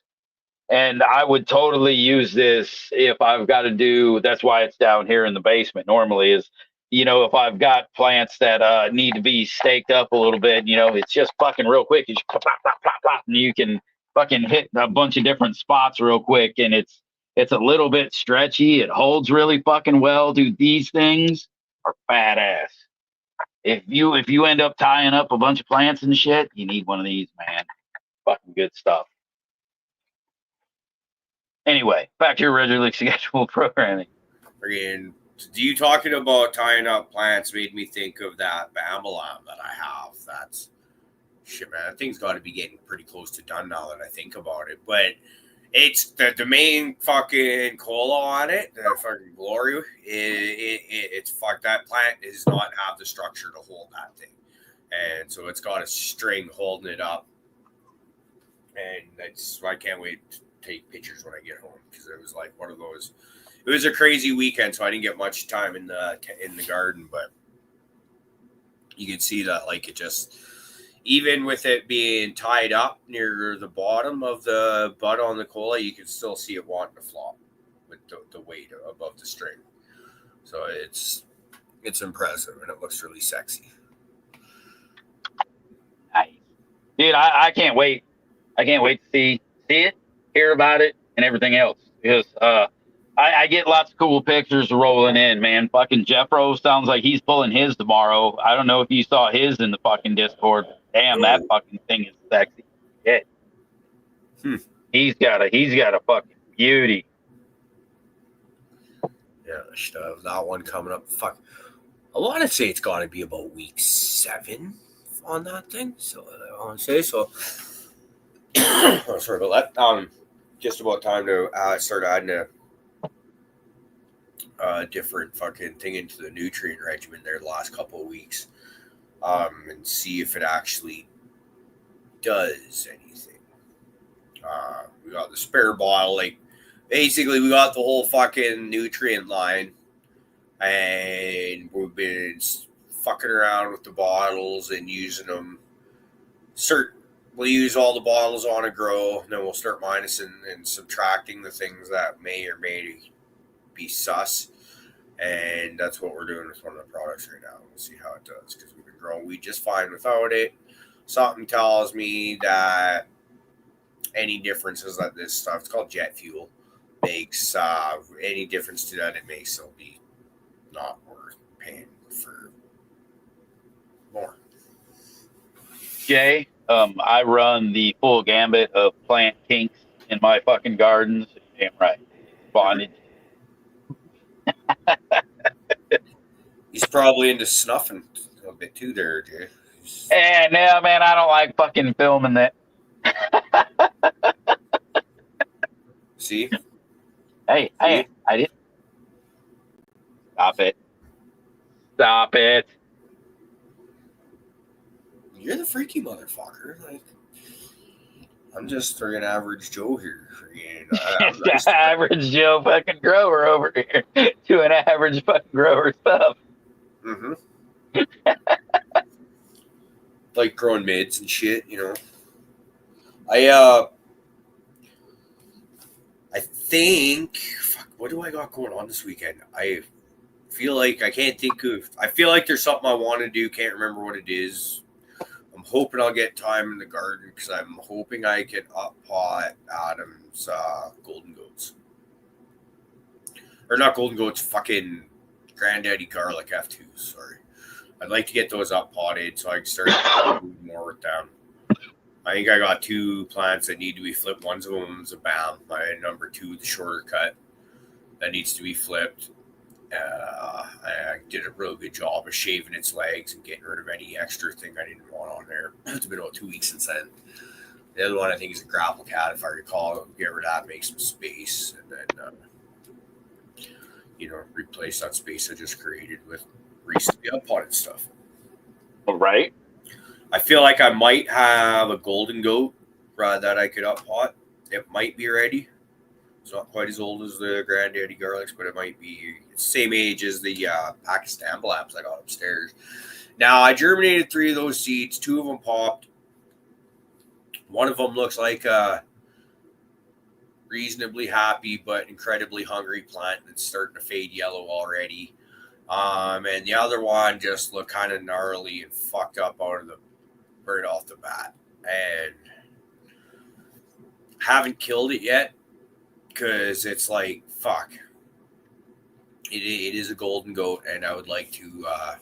And I would totally use this if I've got to do, that's why it's down here in the basement normally is, if I've got plants that need to be staked up a little bit, it's just fucking real quick. You just plop, plop, plop, plop, and you can fucking hit a bunch of different spots real quick, and it's a little bit stretchy. It holds really fucking well. Dude, these things are badass. If you end up tying up a bunch of plants and shit, you need one of these, man. Fucking good stuff. Anyway, back to your regularly scheduled programming. Friggin', you talking about tying up plants made me think of that bambalam that I have. That's shit, man. That thing's got to be getting pretty close to done now that I think about it. But it's the main fucking cola on it, the fucking glory. It's fuck, that plant does not have the structure to hold that thing, and so it's got a string holding it up. And I can't wait to take pictures when I get home, because it was like one of those. It was a crazy weekend, so I didn't get much time in the garden, but you can see that, like, it just, even with it being tied up near the bottom of the bud on the cola, you can still see it wanting to flop with the weight above the string. So it's impressive, and it looks really sexy. Nice. Dude, I can't wait. I can't wait to see it, hear about it, and everything else. Because I get lots of cool pictures rolling in, man. Fucking Jeffro sounds like he's pulling his tomorrow. I don't know if you saw his in the fucking Discord. Damn, that fucking thing is sexy. Yeah. He's got a fucking beauty. Yeah, I should have that one coming up. Fuck. I want to say it's got to be about week 7 on that thing. So I want to say so. Oh, sorry about that. Just about time to start adding a different fucking thing into the nutrient regimen there the last couple of weeks, and see if it actually does anything. We got the spare bottle, like basically we got the whole fucking nutrient line, and we've been fucking around with the bottles and using them. We'll use all the bottles on a grow, and then we'll start minusing and subtracting the things that may or may be sus. And that's what we're doing with one of the products right now. We'll see how it does, because we've been growing wheat just fine without it. Something tells me that any differences that this stuff, it's called jet fuel, makes any difference to that it makes, it'll be not worth paying for more. Jay, I run the full gambit of plant kinks in my fucking gardens. Damn right. Bondage. He's probably into snuffing a little bit too there, Jay. And no, man, I don't like fucking filming that. See? Hey, I did. Stop it. Stop it. You're the freaky motherfucker. Like, I'm just an average Joe here. Just average Joe fucking grower over here doing average fucking grower stuff. Mm-hmm. Like growing mids and shit, you know. I think, fuck, what do I got going on this weekend? I feel like I can't think of. I feel like there's something I want to do. Can't remember what it is. I'm hoping I'll get time in the garden, because I'm hoping I can up pot Adam's golden goats. Or not golden goats, fucking granddaddy garlic F2s, sorry. I'd like to get those up potted so I can start doing more with them. I think I got 2 plants that need to be flipped. One of them is a BAM. My number 2, the shorter cut, that needs to be flipped. I did a real good job of shaving its legs and getting rid of any extra thing I didn't want on there. It's been about 2 weeks since then. The other one I think is a grapple cat, if I recall. Get rid of that, make some space, and then replace that space I just created with recently uppotted stuff. All right. I feel like I might have a golden goat that I could up pot. It might be ready. It's not quite as old as the granddaddy garlics, but it might be. It's the same age as the Pakistan blabs I got upstairs. Now, I germinated 3 of those seeds. 2 of them popped. One of them looks like a reasonably happy but incredibly hungry plant that's starting to fade yellow already. And the other one just looked kind of gnarly and fucked up right off the bat. And haven't killed it yet because it's like, fuck. It is a golden goat, and I would like to. I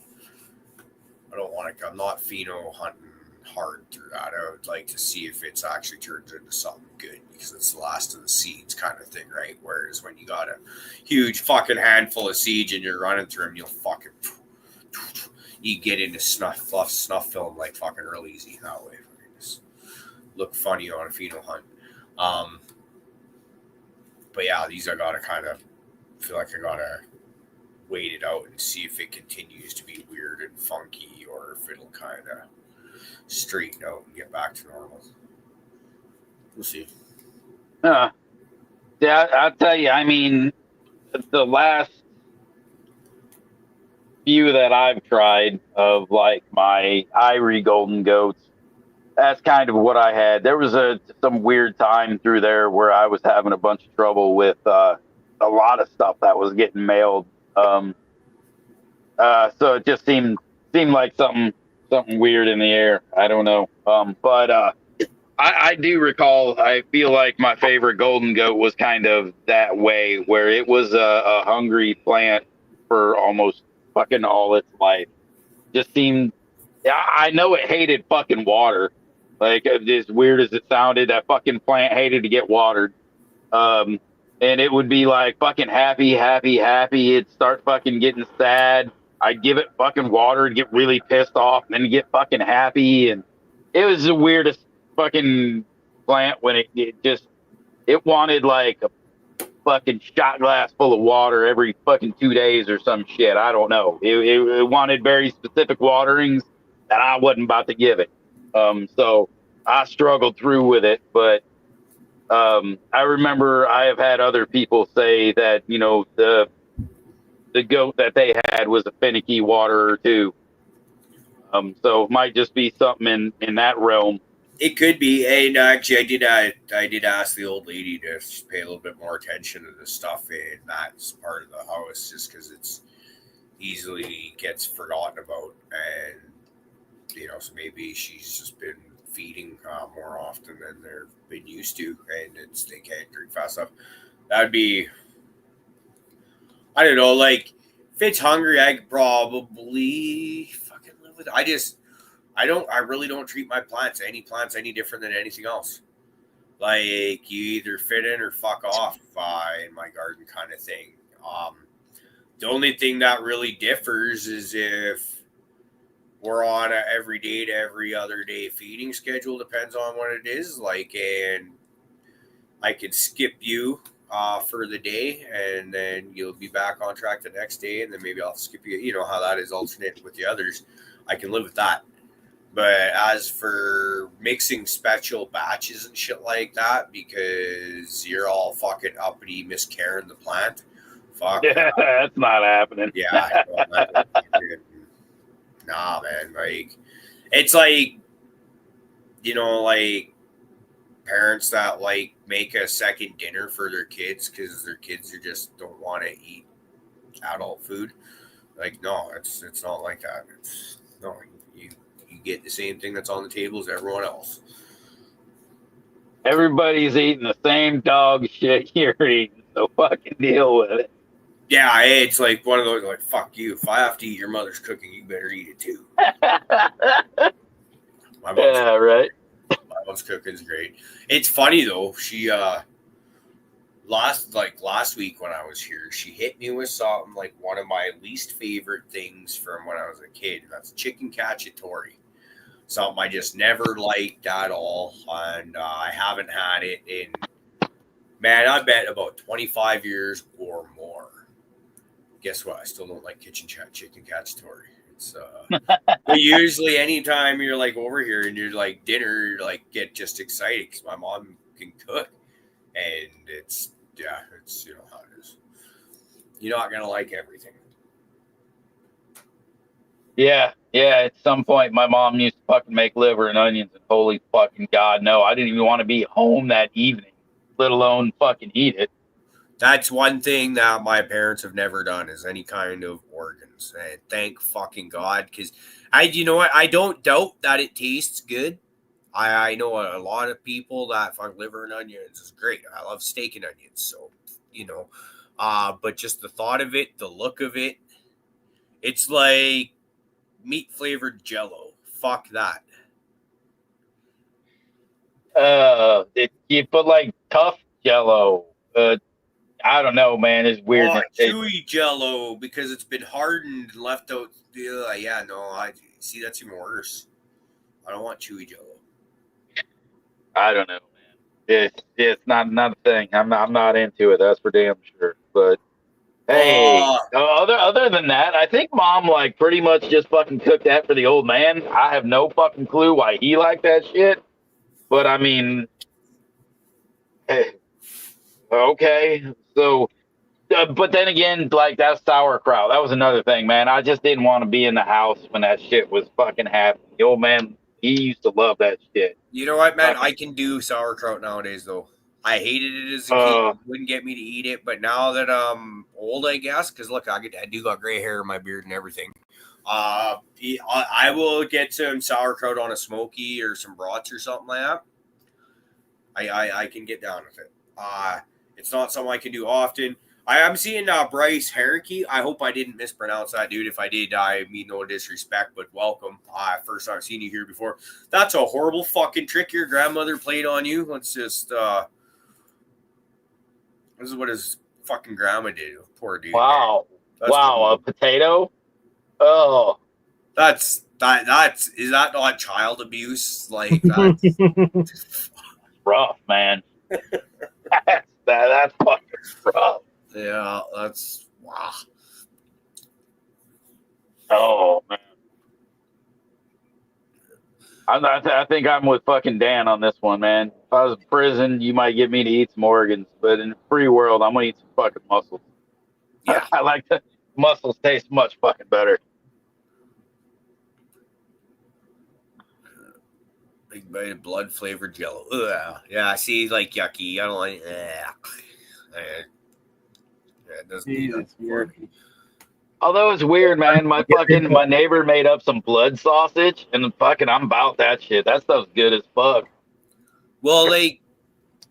don't want to. I'm not pheno hunting hard through that. I would like to see if it's actually turns into something good because it's the last of the seeds kind of thing, right? Whereas when you got a huge fucking handful of seeds and you're running through them, you'll fucking you get into snuff film like fucking real easy that way. Just look funny on a pheno hunt. But yeah, these I gotta kind of feel like I gotta wait it out and see if it continues to be weird and funky or if it'll kind of straighten out and get back to normal. We'll see. Yeah, I'll tell you, I mean, the last few that I've tried of like my Irie golden goats, that's kind of what I had. There was some weird time through there where I was having a bunch of trouble with a lot of stuff that was getting mailed. So it just seemed like something weird in the air. I don't know. But I do recall, I feel like my favorite golden goat was kind of that way, where it was a hungry plant for almost fucking all its life. Just seemed, yeah, I know it hated fucking water. Like, as weird as it sounded, that fucking plant hated to get watered. And it would be like fucking happy. It'd start fucking getting sad. I'd give it fucking water and get really pissed off, and then get fucking happy. And it was the weirdest fucking plant when it wanted like a fucking shot glass full of water every fucking 2 days or some shit. I don't know. It wanted very specific waterings that I wasn't about to give it. So I struggled through with it, but I remember I have had other people say that, you know, the goat that they had was a finicky waterer too. So it might just be something in that realm. It could be. And actually, I did ask the old lady to pay a little bit more attention to the stuff in that part of the house, just because it's easily gets forgotten about, and you know, so maybe she's just been feeding more often than they've been used to, and they can't drink fast enough. That'd be, I don't know, like if it's hungry, I could probably fucking live with it. I really don't treat my plants any different than anything else. Like, you either fit in or fuck off in my garden kind of thing. The only thing that really differs is if we're on a every day to every other day feeding schedule. Depends on what it is like, and I could skip you for the day, and then you'll be back on track the next day, and then maybe I'll skip you. You know how that is alternate with the others. I can live with that. But as for mixing special batches and shit like that, because you're all fucking uppity miscarrying the plant, fuck. Yeah, that's not happening. Yeah, nah, man. Like, it's like, you know, like parents that like make a second dinner for their kids because their kids just don't want to eat adult food. Like, no, it's not like that. It's no, you get the same thing that's on the table as everyone else. Everybody's eating the same dog shit you're eating, so fucking deal with it. Yeah, it's like one of those, like, fuck you. If I have to eat your mother's cooking, you better eat it too. Right. My mom's cooking is great. It's funny though. She last week when I was here, she hit me with something like one of my least favorite things from when I was a kid. That's chicken cacciatore. Something I just never liked at all, and I haven't had it in, man, I bet about 25 years or more. Guess what? I still don't like chicken cacciatore. It's but usually anytime you're like over here and you're like dinner, you're like get just excited because my mom can cook, and it's you know how it is. You're not gonna like everything. Yeah. At some point, my mom used to fucking make liver and onions, and holy fucking God, no, I didn't even want to be home that evening, let alone fucking eat it. That's one thing that my parents have never done is any kind of organs. And thank fucking God, because you know what? I don't doubt that it tastes good. I know a lot of people that fuck liver and onions is great. I love steak and onions, so but just the thought of it, the look of it, it's like meat flavored Jello. Fuck that. You put like tough Jello. I don't know, man. It's weird. Chewy Jello because it's been hardened and left out. Yeah, no, I see that's even worse. I don't want chewy Jello. I don't know, man. It's not a thing. I'm not into it. That's for damn sure. But hey, other than that, I think Mom like pretty much just fucking cooked that for the old man. I have no fucking clue why he liked that shit. But I mean, okay. So, but then again, like that sauerkraut, that was another thing, man. I just didn't want to be in the house when that shit was fucking happening. The old man, he used to love that shit. You know what, man? I can do sauerkraut nowadays, though. I hated it as a kid. Wouldn't get me to eat it, but now that I'm old, I guess, because look, I do got gray hair in my beard and everything. I will get some sauerkraut on a smoky or some brats or something like that. I can get down with it. It's not something I can do often. I am seeing Bryce Herricky. I hope I didn't mispronounce that, dude. If I did, I mean no disrespect, but welcome. First time I've seen you here before. That's a horrible fucking trick your grandmother played on you. Let's just this is what his fucking grandma did. Poor dude. Wow. Wow, a potato? Oh. That's is that not child abuse? Like that's rough, man. That's fucking rough. Yeah, that's wow. Oh man, I think I'm with fucking Dan on this one, man. If I was in prison, you might get me to eat some organs, but in the free world, I'm gonna eat some fucking mussels. Yeah, I like the mussels taste much fucking better. Big bite of blood flavored Jello. Ugh. Yeah, I see, like yucky. I don't like. It doesn't need that. Although it's weird, man. My neighbor made up some blood sausage, and fucking I'm about that shit. That stuff's good as fuck. Well, like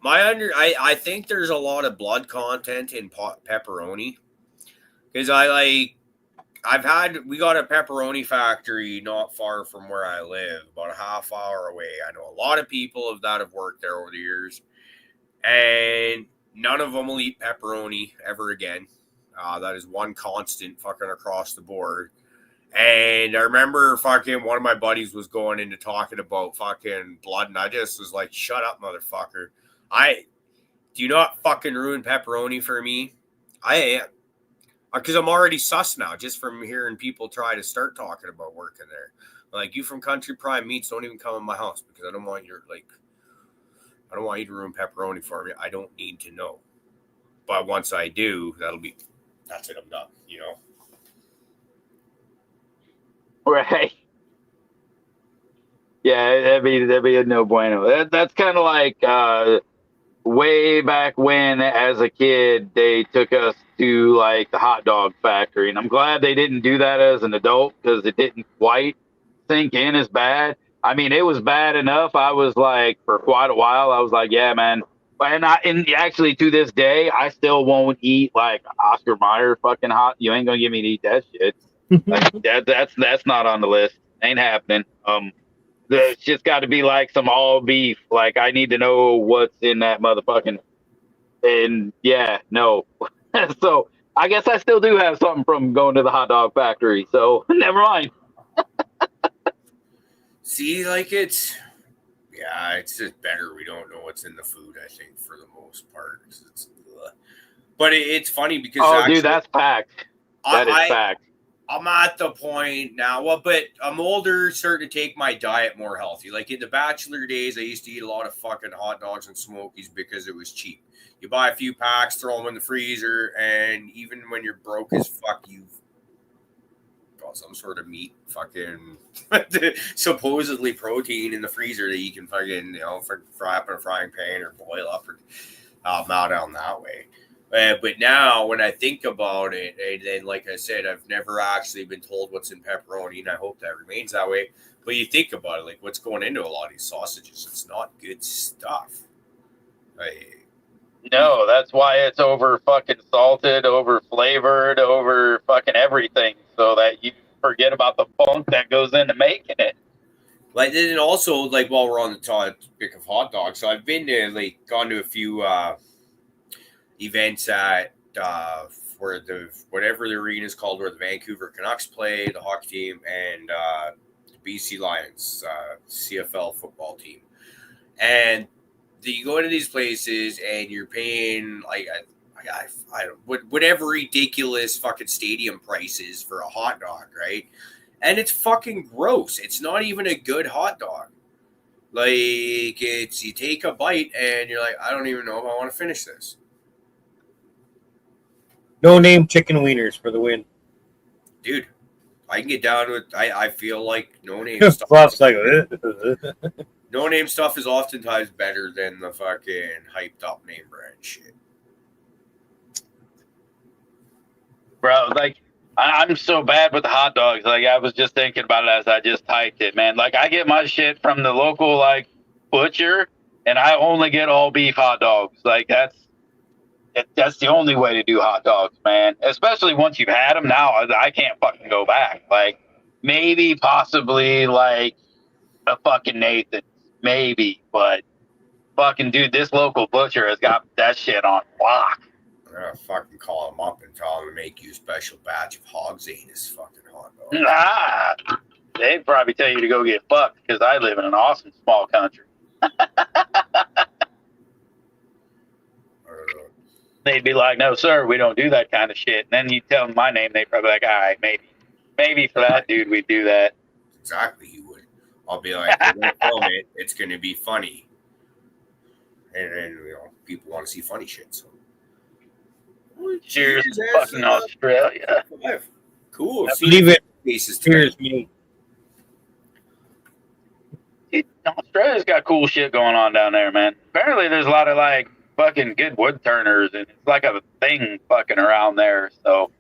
I think there's a lot of blood content in pepperoni because we got a pepperoni factory not far from where I live, about a half hour away. I know a lot of people that have worked there over the years, and none of them will eat pepperoni ever again. That is one constant fucking across the board. And I remember fucking one of my buddies was going into talking about fucking blood, and I just was like, shut up, motherfucker. Do you not fucking ruin pepperoni for me? I am. Because I'm already sus now, just from hearing people try to start talking about working there. Like, you from Country Prime Meats, don't even come in my house because I don't want you to ruin pepperoni for me. I don't need to know. But once I do, that's it, I'm done, you know? Right. Yeah, that'd be a no bueno. That's kind of like way back when, as a kid, they took us to like the hot dog factory, and I'm glad they didn't do that as an adult because it didn't quite sink in as bad. I mean, it was bad enough. I was like, for quite a while, I was like, yeah, man. And actually to this day, I still won't eat like Oscar Mayer fucking hot. You ain't gonna get me to eat that shit. Like, that's not on the list. Ain't happening. It's just got to be like some all beef. Like, I need to know what's in that motherfucking. And yeah, no. So I guess I still do have something from going to the hot dog factory. So never mind. See, like it's just better we don't know what's in the food, I think, for the most part. But it's funny because dude, that's fact. That is fact. I'm at the point now, but I'm older, starting to take my diet more healthy. Like in the bachelor days, I used to eat a lot of fucking hot dogs and Smokies because it was cheap. You buy a few packs, throw them in the freezer, and even when you're broke as fuck, you've got some sort of meat, fucking supposedly protein in the freezer that you can fucking, fry up in a frying pan or boil up or melt down that way. But now, when I think about it, and then like I said, I've never actually been told what's in pepperoni, and I hope that remains that way. But you think about it, like what's going into a lot of these sausages, it's not good stuff. Like, No, that's why it's over fucking salted, over flavored, over fucking everything, so that you forget about the funk that goes into making it. like then also like while we're on the topic of hot dogs, so I've been to like gone to a few events at where the whatever the arena is called, where the Vancouver Canucks play, the hockey team, and the BC Lions CFL football team, and you go into these places and you're paying like I don't whatever ridiculous fucking stadium prices for a hot dog, right? And it's fucking gross. It's not even a good hot dog. Like it's you take a bite and you're like, I don't even know if I want to finish this. No name chicken wieners for the win. Dude, I can get down with I feel like no name stuff. Fluff's like, No name stuff is oftentimes better than the fucking hyped up name brand shit. Bro, like, I'm so bad with hot dogs. Like, I was just thinking about it as I just typed it, man. Like, I get my shit from the local, like, butcher, and I only get all beef hot dogs. Like, that's the only way to do hot dogs, man. Especially once you've had them. Now, I can't fucking go back. Like, maybe, possibly, like, a fucking Nathan's. Maybe. But, fucking, dude, this local butcher has got that shit on lock. I'm gonna fucking call him up and tell him to make you a special batch of hog's anus fucking hot dog. Ah, they'd probably tell you to go get fucked because I live in an awesome small country. They'd be like, no, sir, we don't do that kind of shit. And then you tell them my name, they'd probably be like, all right, maybe for that dude, we'd do that. Exactly, he would. I'll be like, we're gonna film it. It's gonna be funny, and you know, people want to see funny shit. So, cheers to fucking Australia. Cool. Leave it. Cases Cheers, me. Australia's got cool shit going on down there, man. Apparently, there's a lot of like fucking good wood turners, and it's like a thing fucking around there. So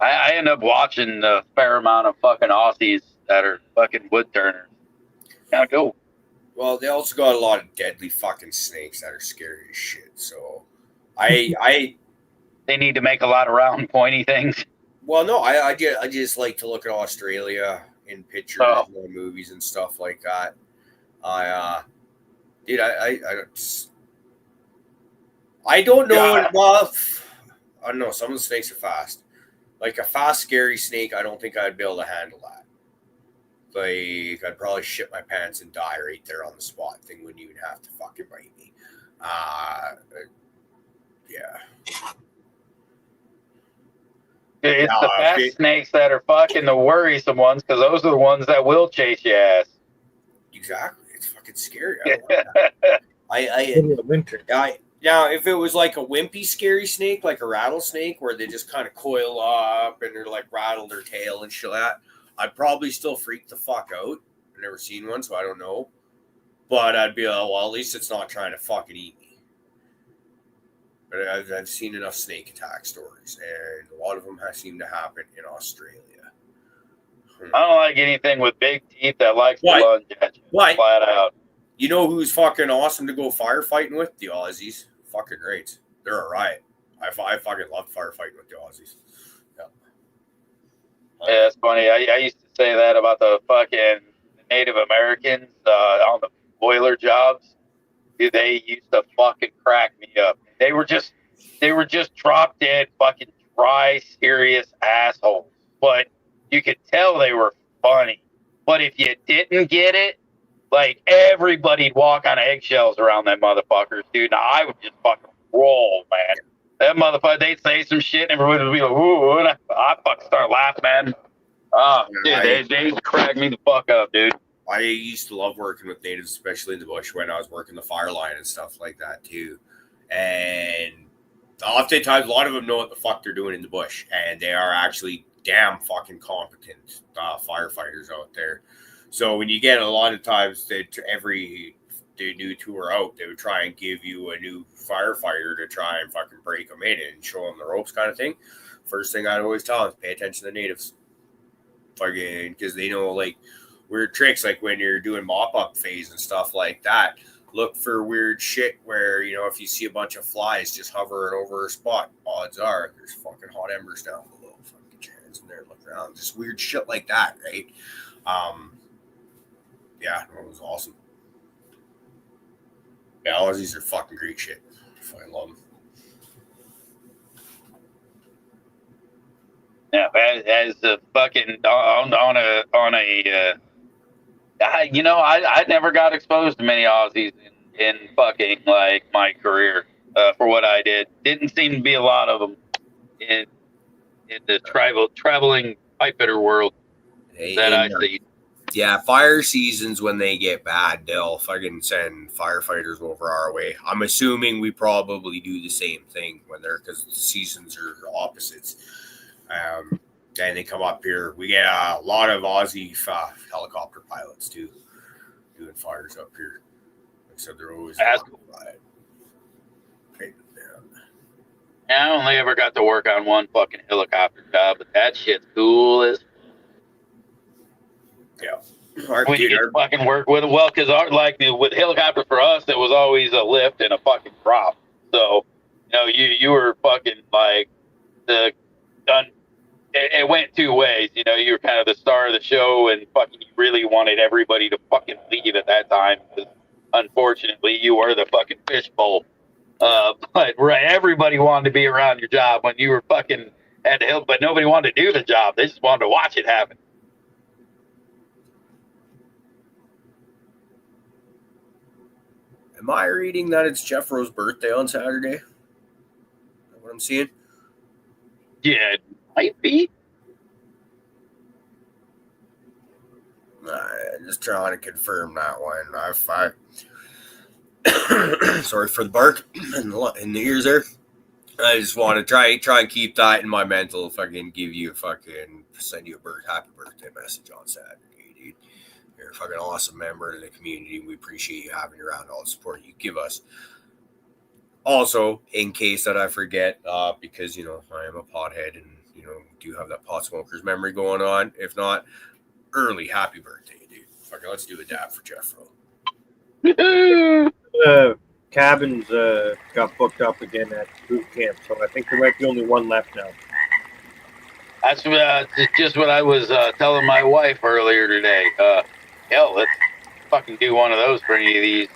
I end up watching a fair amount of fucking Aussies that are fucking wood turners. Kind of cool. Well, they also got a lot of deadly fucking snakes that are scary as shit. So I They need to make a lot of round, pointy things. well, no, I just like to look at Australia in pictures and movies and stuff like that. Dude, I don't know. Yeah. Well, I don't know. Some of the snakes are fast. Like a fast, scary snake, I don't think I'd be able to handle that. Like, I'd probably shit my pants and die right there on the spot. Thing wouldn't even have to fucking bite me. Yeah. It's the fast snakes that are fucking the worrisome ones because those are the ones that will chase your ass. Exactly. It's fucking scary. I don't like that. In the winter. Now, if it was like a wimpy, scary snake, like a rattlesnake, where they just kind of coil up and they're like rattle their tail and shit like that, I'd probably still freak the fuck out. I've never seen one, so I don't know. But I'd be like, well, at least it's not trying to fucking eat me. But I've seen enough snake attack stories, and a lot of them seem to happen in Australia. I don't like anything with big teeth that likes to lunge at you. What? Flat out. You know who's fucking awesome to go firefighting with? The Aussies. Fucking great. They're a riot. I fucking love firefighting with the Aussies. Yeah, it's funny. I used to say that about the fucking Native Americans on the boiler jobs. Dude, they used to fucking crack me up. They were just drop dead fucking dry, serious assholes. But you could tell they were funny. But if you didn't get it, like everybody'd walk on eggshells around that motherfuckers, dude. Now I would just fucking roll, man. That motherfucker, they'd say some shit and everybody would be like, ooh, and I fucking start laughing, man. Oh, dude, they crack me the fuck up, dude. I used to love working with natives, especially in the bush when I was working the fire line and stuff like that too. And oftentimes, a lot of them know what the fuck they're doing in the bush, and they are actually damn fucking competent firefighters out there. So when you get a lot of times that every the new tour out, they would try and give you a new firefighter to try and fucking break them in and show them the ropes, kind of thing. First thing I'd always tell them is pay attention to the natives, fucking, because they know like weird tricks, like when you're doing mop up phase and stuff like that. Look for weird shit where, you know, if you see a bunch of flies just hovering over a spot, odds are there's fucking hot embers down below. Fucking get your hands in there, look around, just weird shit like that, right? Yeah, it was awesome. Yeah, Aussies are fucking great shit. I fucking love them. Yeah, as a fucking on a you know, I never got exposed to many Aussies in fucking like my career for what I did. Didn't seem to be a lot of them in the traveling pipe fitter world that I see. Yeah, fire seasons, when they get bad, they'll fucking send firefighters over our way. I'm assuming we probably do the same thing when they're, because the seasons are opposites. And they come up here. We get a lot of Aussie helicopter pilots too, doing fires up here. Like I said, they're always cool. I only ever got to work on one fucking helicopter job, but that shit's cool as. Yeah. When you get to fucking work with it, well, because like with helicopter for us, it was always a lift and a fucking drop. So, you know, you were fucking like the done. It went two ways. You know, you were kind of the star of the show, and fucking you really wanted everybody to fucking leave at that time. Unfortunately, you were the fucking fishbowl. But everybody wanted to be around your job when you were fucking had to help, but nobody wanted to do the job. They just wanted to watch it happen. Am I reading that it's Jeffro's birthday on Saturday? Is that what I'm seeing? Yeah, it might be. I'm just trying to confirm that one. Sorry for the bark in the ears there. I just want to try and keep that in my mental. If I can give you send you a happy birthday message on Saturday, dude. You're a fucking awesome member of the community. We appreciate you having you around, all the support you give us. Also, in case that I forget, because, you know, I am a pothead and, you know, do have that pot smoker's memory going on. If not, early happy birthday, dude. Fucking let's do a dab for Jeffro. Cabins got booked up again at boot camp, so I think there might be only one left now. That's just what I was telling my wife earlier today. Hell, let's fucking do one of those for any of these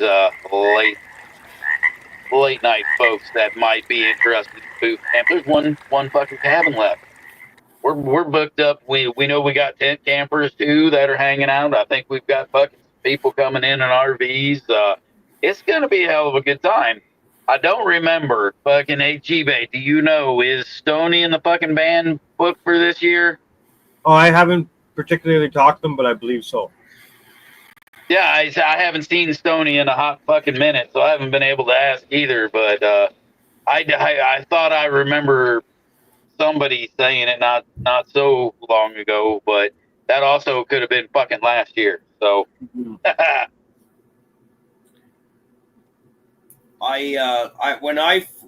late night folks that might be interested in boot camp. There's one fucking cabin left. We're booked up. We know we got tent campers too that are hanging out. I think we've got fucking people coming in RVs. It's gonna be a hell of a good time. I don't remember fucking G-Bay. Do you know, is Stoney and the fucking band booked for this year? Oh, I haven't particularly talked to them, but I believe so. Yeah, I haven't seen Stoney in a hot fucking minute, so I haven't been able to ask either. But I thought I remember somebody saying it not so long ago, but that also could have been fucking last year. So.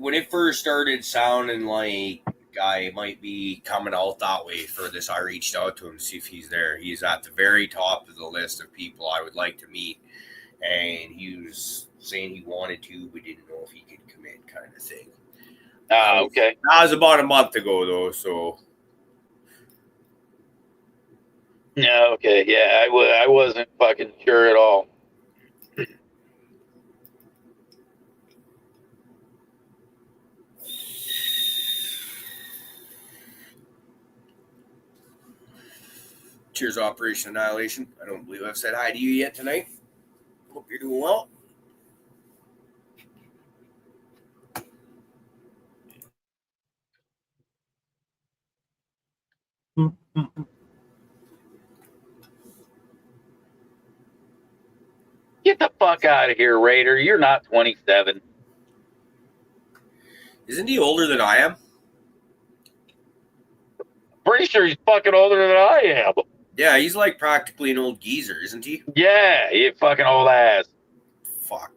When it first started sounding like I might be coming out that way for this, I reached out to him to see if he's there. He's at the very top of the list of people I would like to meet, and he was saying he wanted to, but didn't know if he could commit, kind of thing. Okay. That was about a month ago, though, so. Yeah, okay, yeah, I wasn't fucking sure at all. Cheers, Operation Annihilation. I don't believe I've said hi to you yet tonight. Hope you're doing well. Get the fuck out of here, Raider. You're not 27. Isn't he older than I am? Pretty sure he's fucking older than I am. Yeah, he's like practically an old geezer, isn't he? Yeah, you fucking old ass. fuck.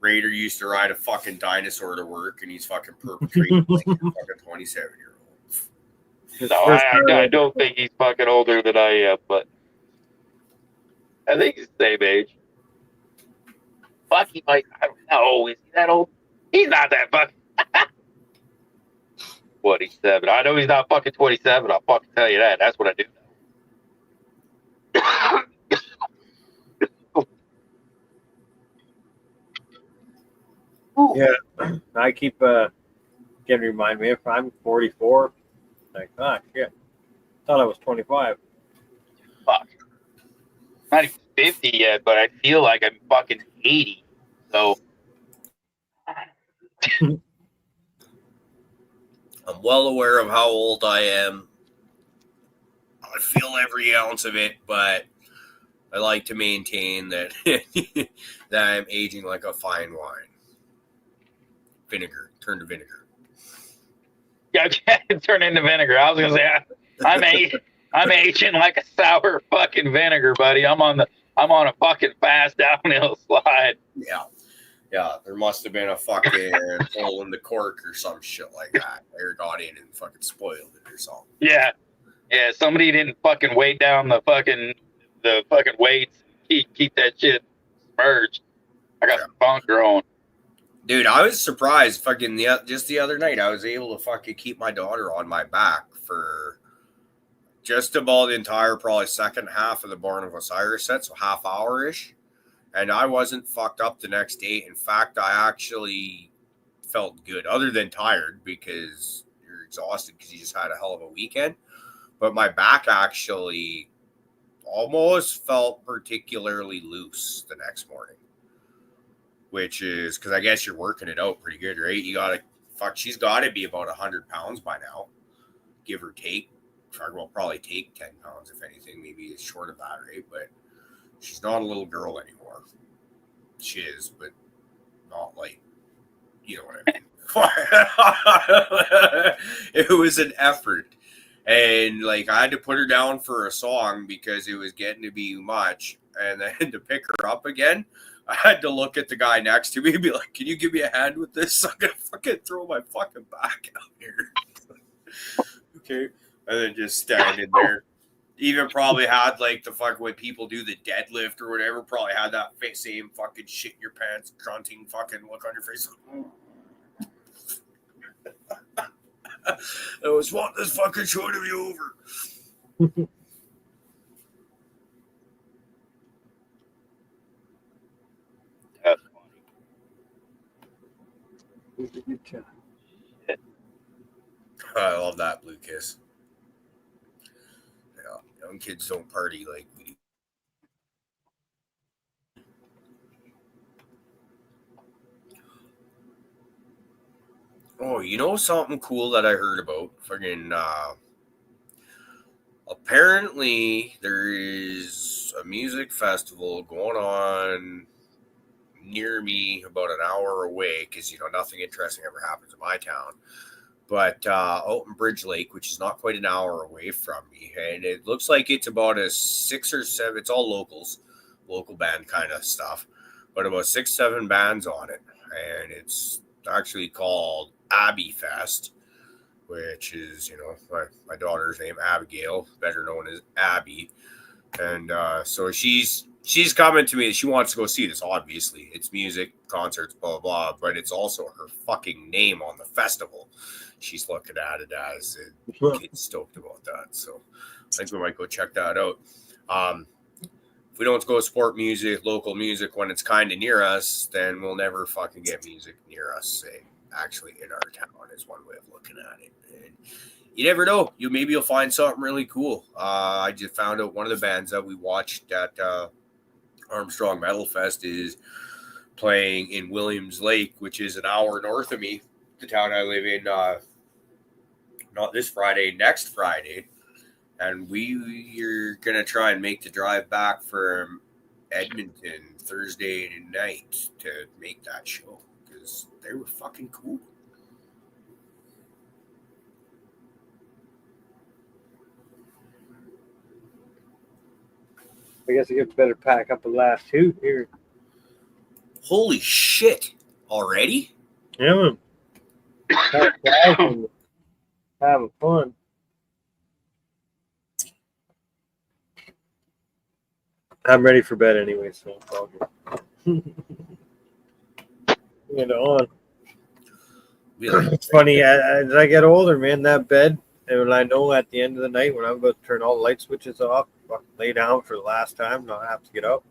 Raider used to ride a fucking dinosaur to work, and he's fucking perpetrating like a fucking 27-year-old. No, I don't think he's fucking older than I am, but I think he's the same age. Fuck, he might. I don't know. Is he that old? He's not that fucking. 27. I know he's not fucking 27. I'll fucking tell you that. That's what I do know. Yeah, I keep getting remind me if I'm 44. Like, shit, thought I was 25. Fuck. Not even 50 yet, but I feel like I'm fucking 80. So. I'm well aware of how old I am. I feel every ounce of it, but I like to maintain that that I'm aging like a fine wine. Vinegar, turn to vinegar. Yeah, turn into vinegar. I was gonna say I'm aging like a sour fucking vinegar, buddy. I'm on a fucking fast downhill slide. Yeah, there must have been a fucking hole in the cork or some shit like that. Air got in and fucking spoiled it or something. Yeah. Somebody didn't fucking weight down the fucking weights. Keep that shit submerged. I got some funk growing. Dude, I was surprised. Fucking just the other night, I was able to fucking keep my daughter on my back for just about the entire probably second half of the Born of Osiris set, so half hour ish. And I wasn't fucked up the next day. In fact, I actually felt good, other than tired because you're exhausted because you just had a hell of a weekend. But my back actually almost felt particularly loose the next morning, which is because I guess you're working it out pretty good, right? She's got to be about 100 pounds by now, give or take. Well, probably take 10 pounds, if anything. Maybe it's short of that, right? But she's not a little girl anymore. She is, but not like, you know what I mean. It was an effort. And like I had to put her down for a song because it was getting to be much. And then to pick her up again, I had to look at the guy next to me and be like, can you give me a hand with this? I'm going to fucking throw my fucking back out here. Okay. And then just standing there. Even probably had like the fuck when people do the deadlift or whatever, probably had that same fucking shit in your pants, grunting fucking look on your face. I was wanting this fucking show to be over. That's It was a good time. I love that Blue Kiss. Yeah, young kids don't party like we do. Oh, you know something cool that I heard about? Fucking, apparently there is a music festival going on near me about an hour away because, you know, nothing interesting ever happens in my town. But out in Bridge Lake, which is not quite an hour away from me. And it looks like it's about a 6 or 7, it's all local band kind of stuff, but about 6, 7 bands on it. And it's actually called Abbey Fest, which is, you know, my daughter's name, Abigail, better known as Abby. And so she's coming to me. She wants to go see this, obviously. It's music, concerts, blah, blah, blah, but it's also her fucking name on the festival. She's looking at it as a kid stoked about that. So I think we might go check that out. If we don't go support music, local music, when it's kind of near us, then we'll never fucking get music near us, actually in our town is one way of looking at it. And you never know. Maybe you'll find something really cool. I just found out one of the bands that we watched at Armstrong Metal Fest is playing in Williams Lake, which is an hour north of me, the town I live in. Not this Friday, next Friday. And we're going to try and make the drive back from Edmonton Thursday night to make that show because they were fucking cool. I guess I better pack up the last two here. Holy shit! Already? Yeah, man. Having fun. I'm ready for bed anyway, so it's all good. Get on. It's funny, as I get older, man, that bed, and when I know at the end of the night when I'm about to turn all the light switches off, lay down for the last time, not have to get up.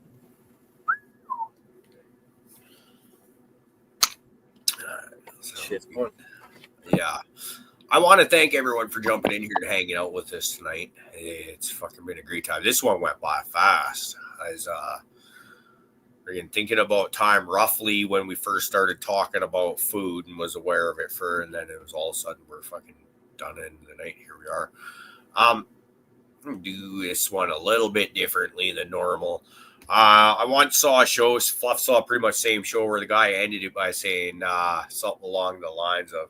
Shit's fun. Yeah. I want to thank everyone for jumping in here and hanging out with us tonight. It's fucking been a great time. This one went by fast. I was thinking about time roughly when we first started talking about food and was aware of it and then it was all of a sudden we're fucking done in the night. Here we are. Do this one a little bit differently than normal. I once saw a show, Fluff saw pretty much the same show where the guy ended it by saying something along the lines of,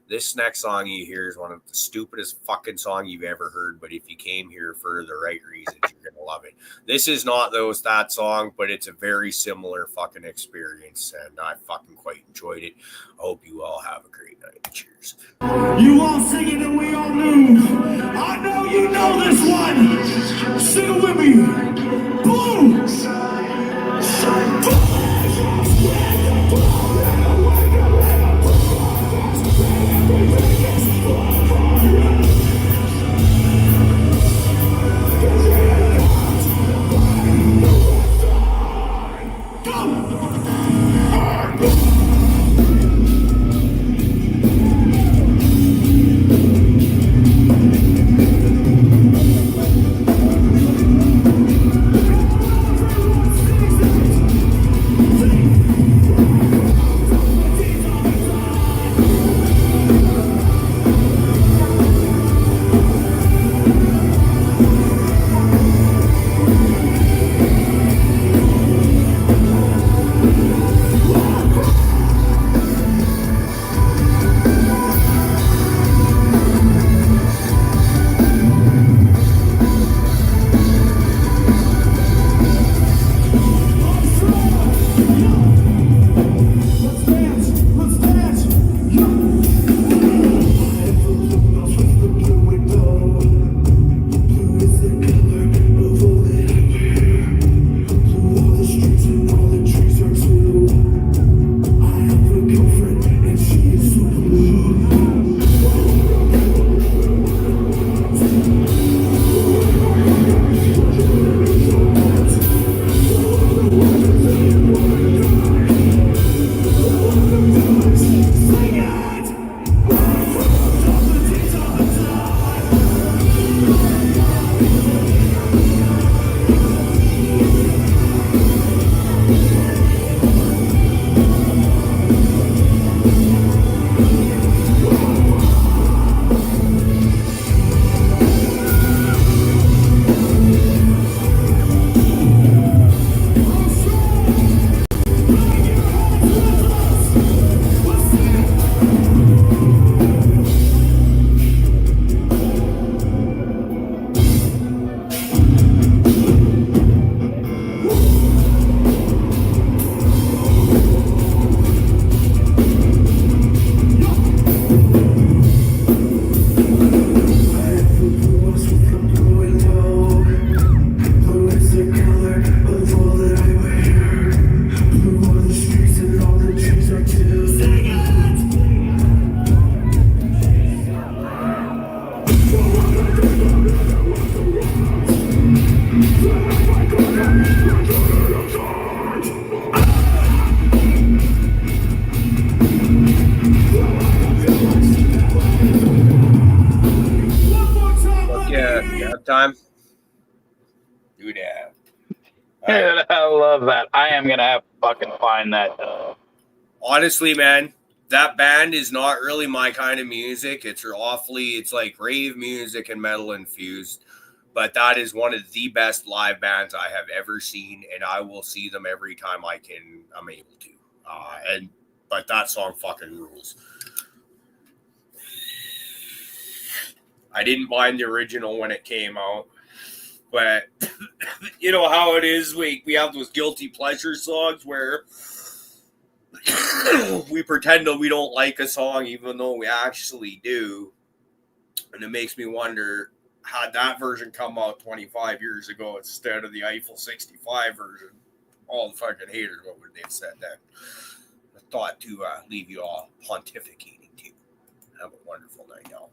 this next song you hear is one of the stupidest fucking song you've ever heard, but if you came here for the right reasons, you're gonna love it. This is not that song, but it's a very similar fucking experience, and I fucking quite enjoyed it. I hope you all have a great night. Cheers. You all singing and we all move. I know you know this one. Sing it with me. Boom. Time. Do that. Dude, I love that. I am gonna have to fucking find that. Honestly, man, that band is not really my kind of music. It's like rave music and metal infused. But that is one of the best live bands I have ever seen, and I will see them every time I'm able to. But that song fucking rules. I didn't mind the original when it came out, but you know how it is. We have those guilty pleasure songs where we pretend that we don't like a song even though we actually do. And it makes me wonder, had that version come out 25 years ago instead of the Eiffel 65 version, all the fucking haters, what would they have said then? I thought to leave you all pontificating too. Have a wonderful night, y'all.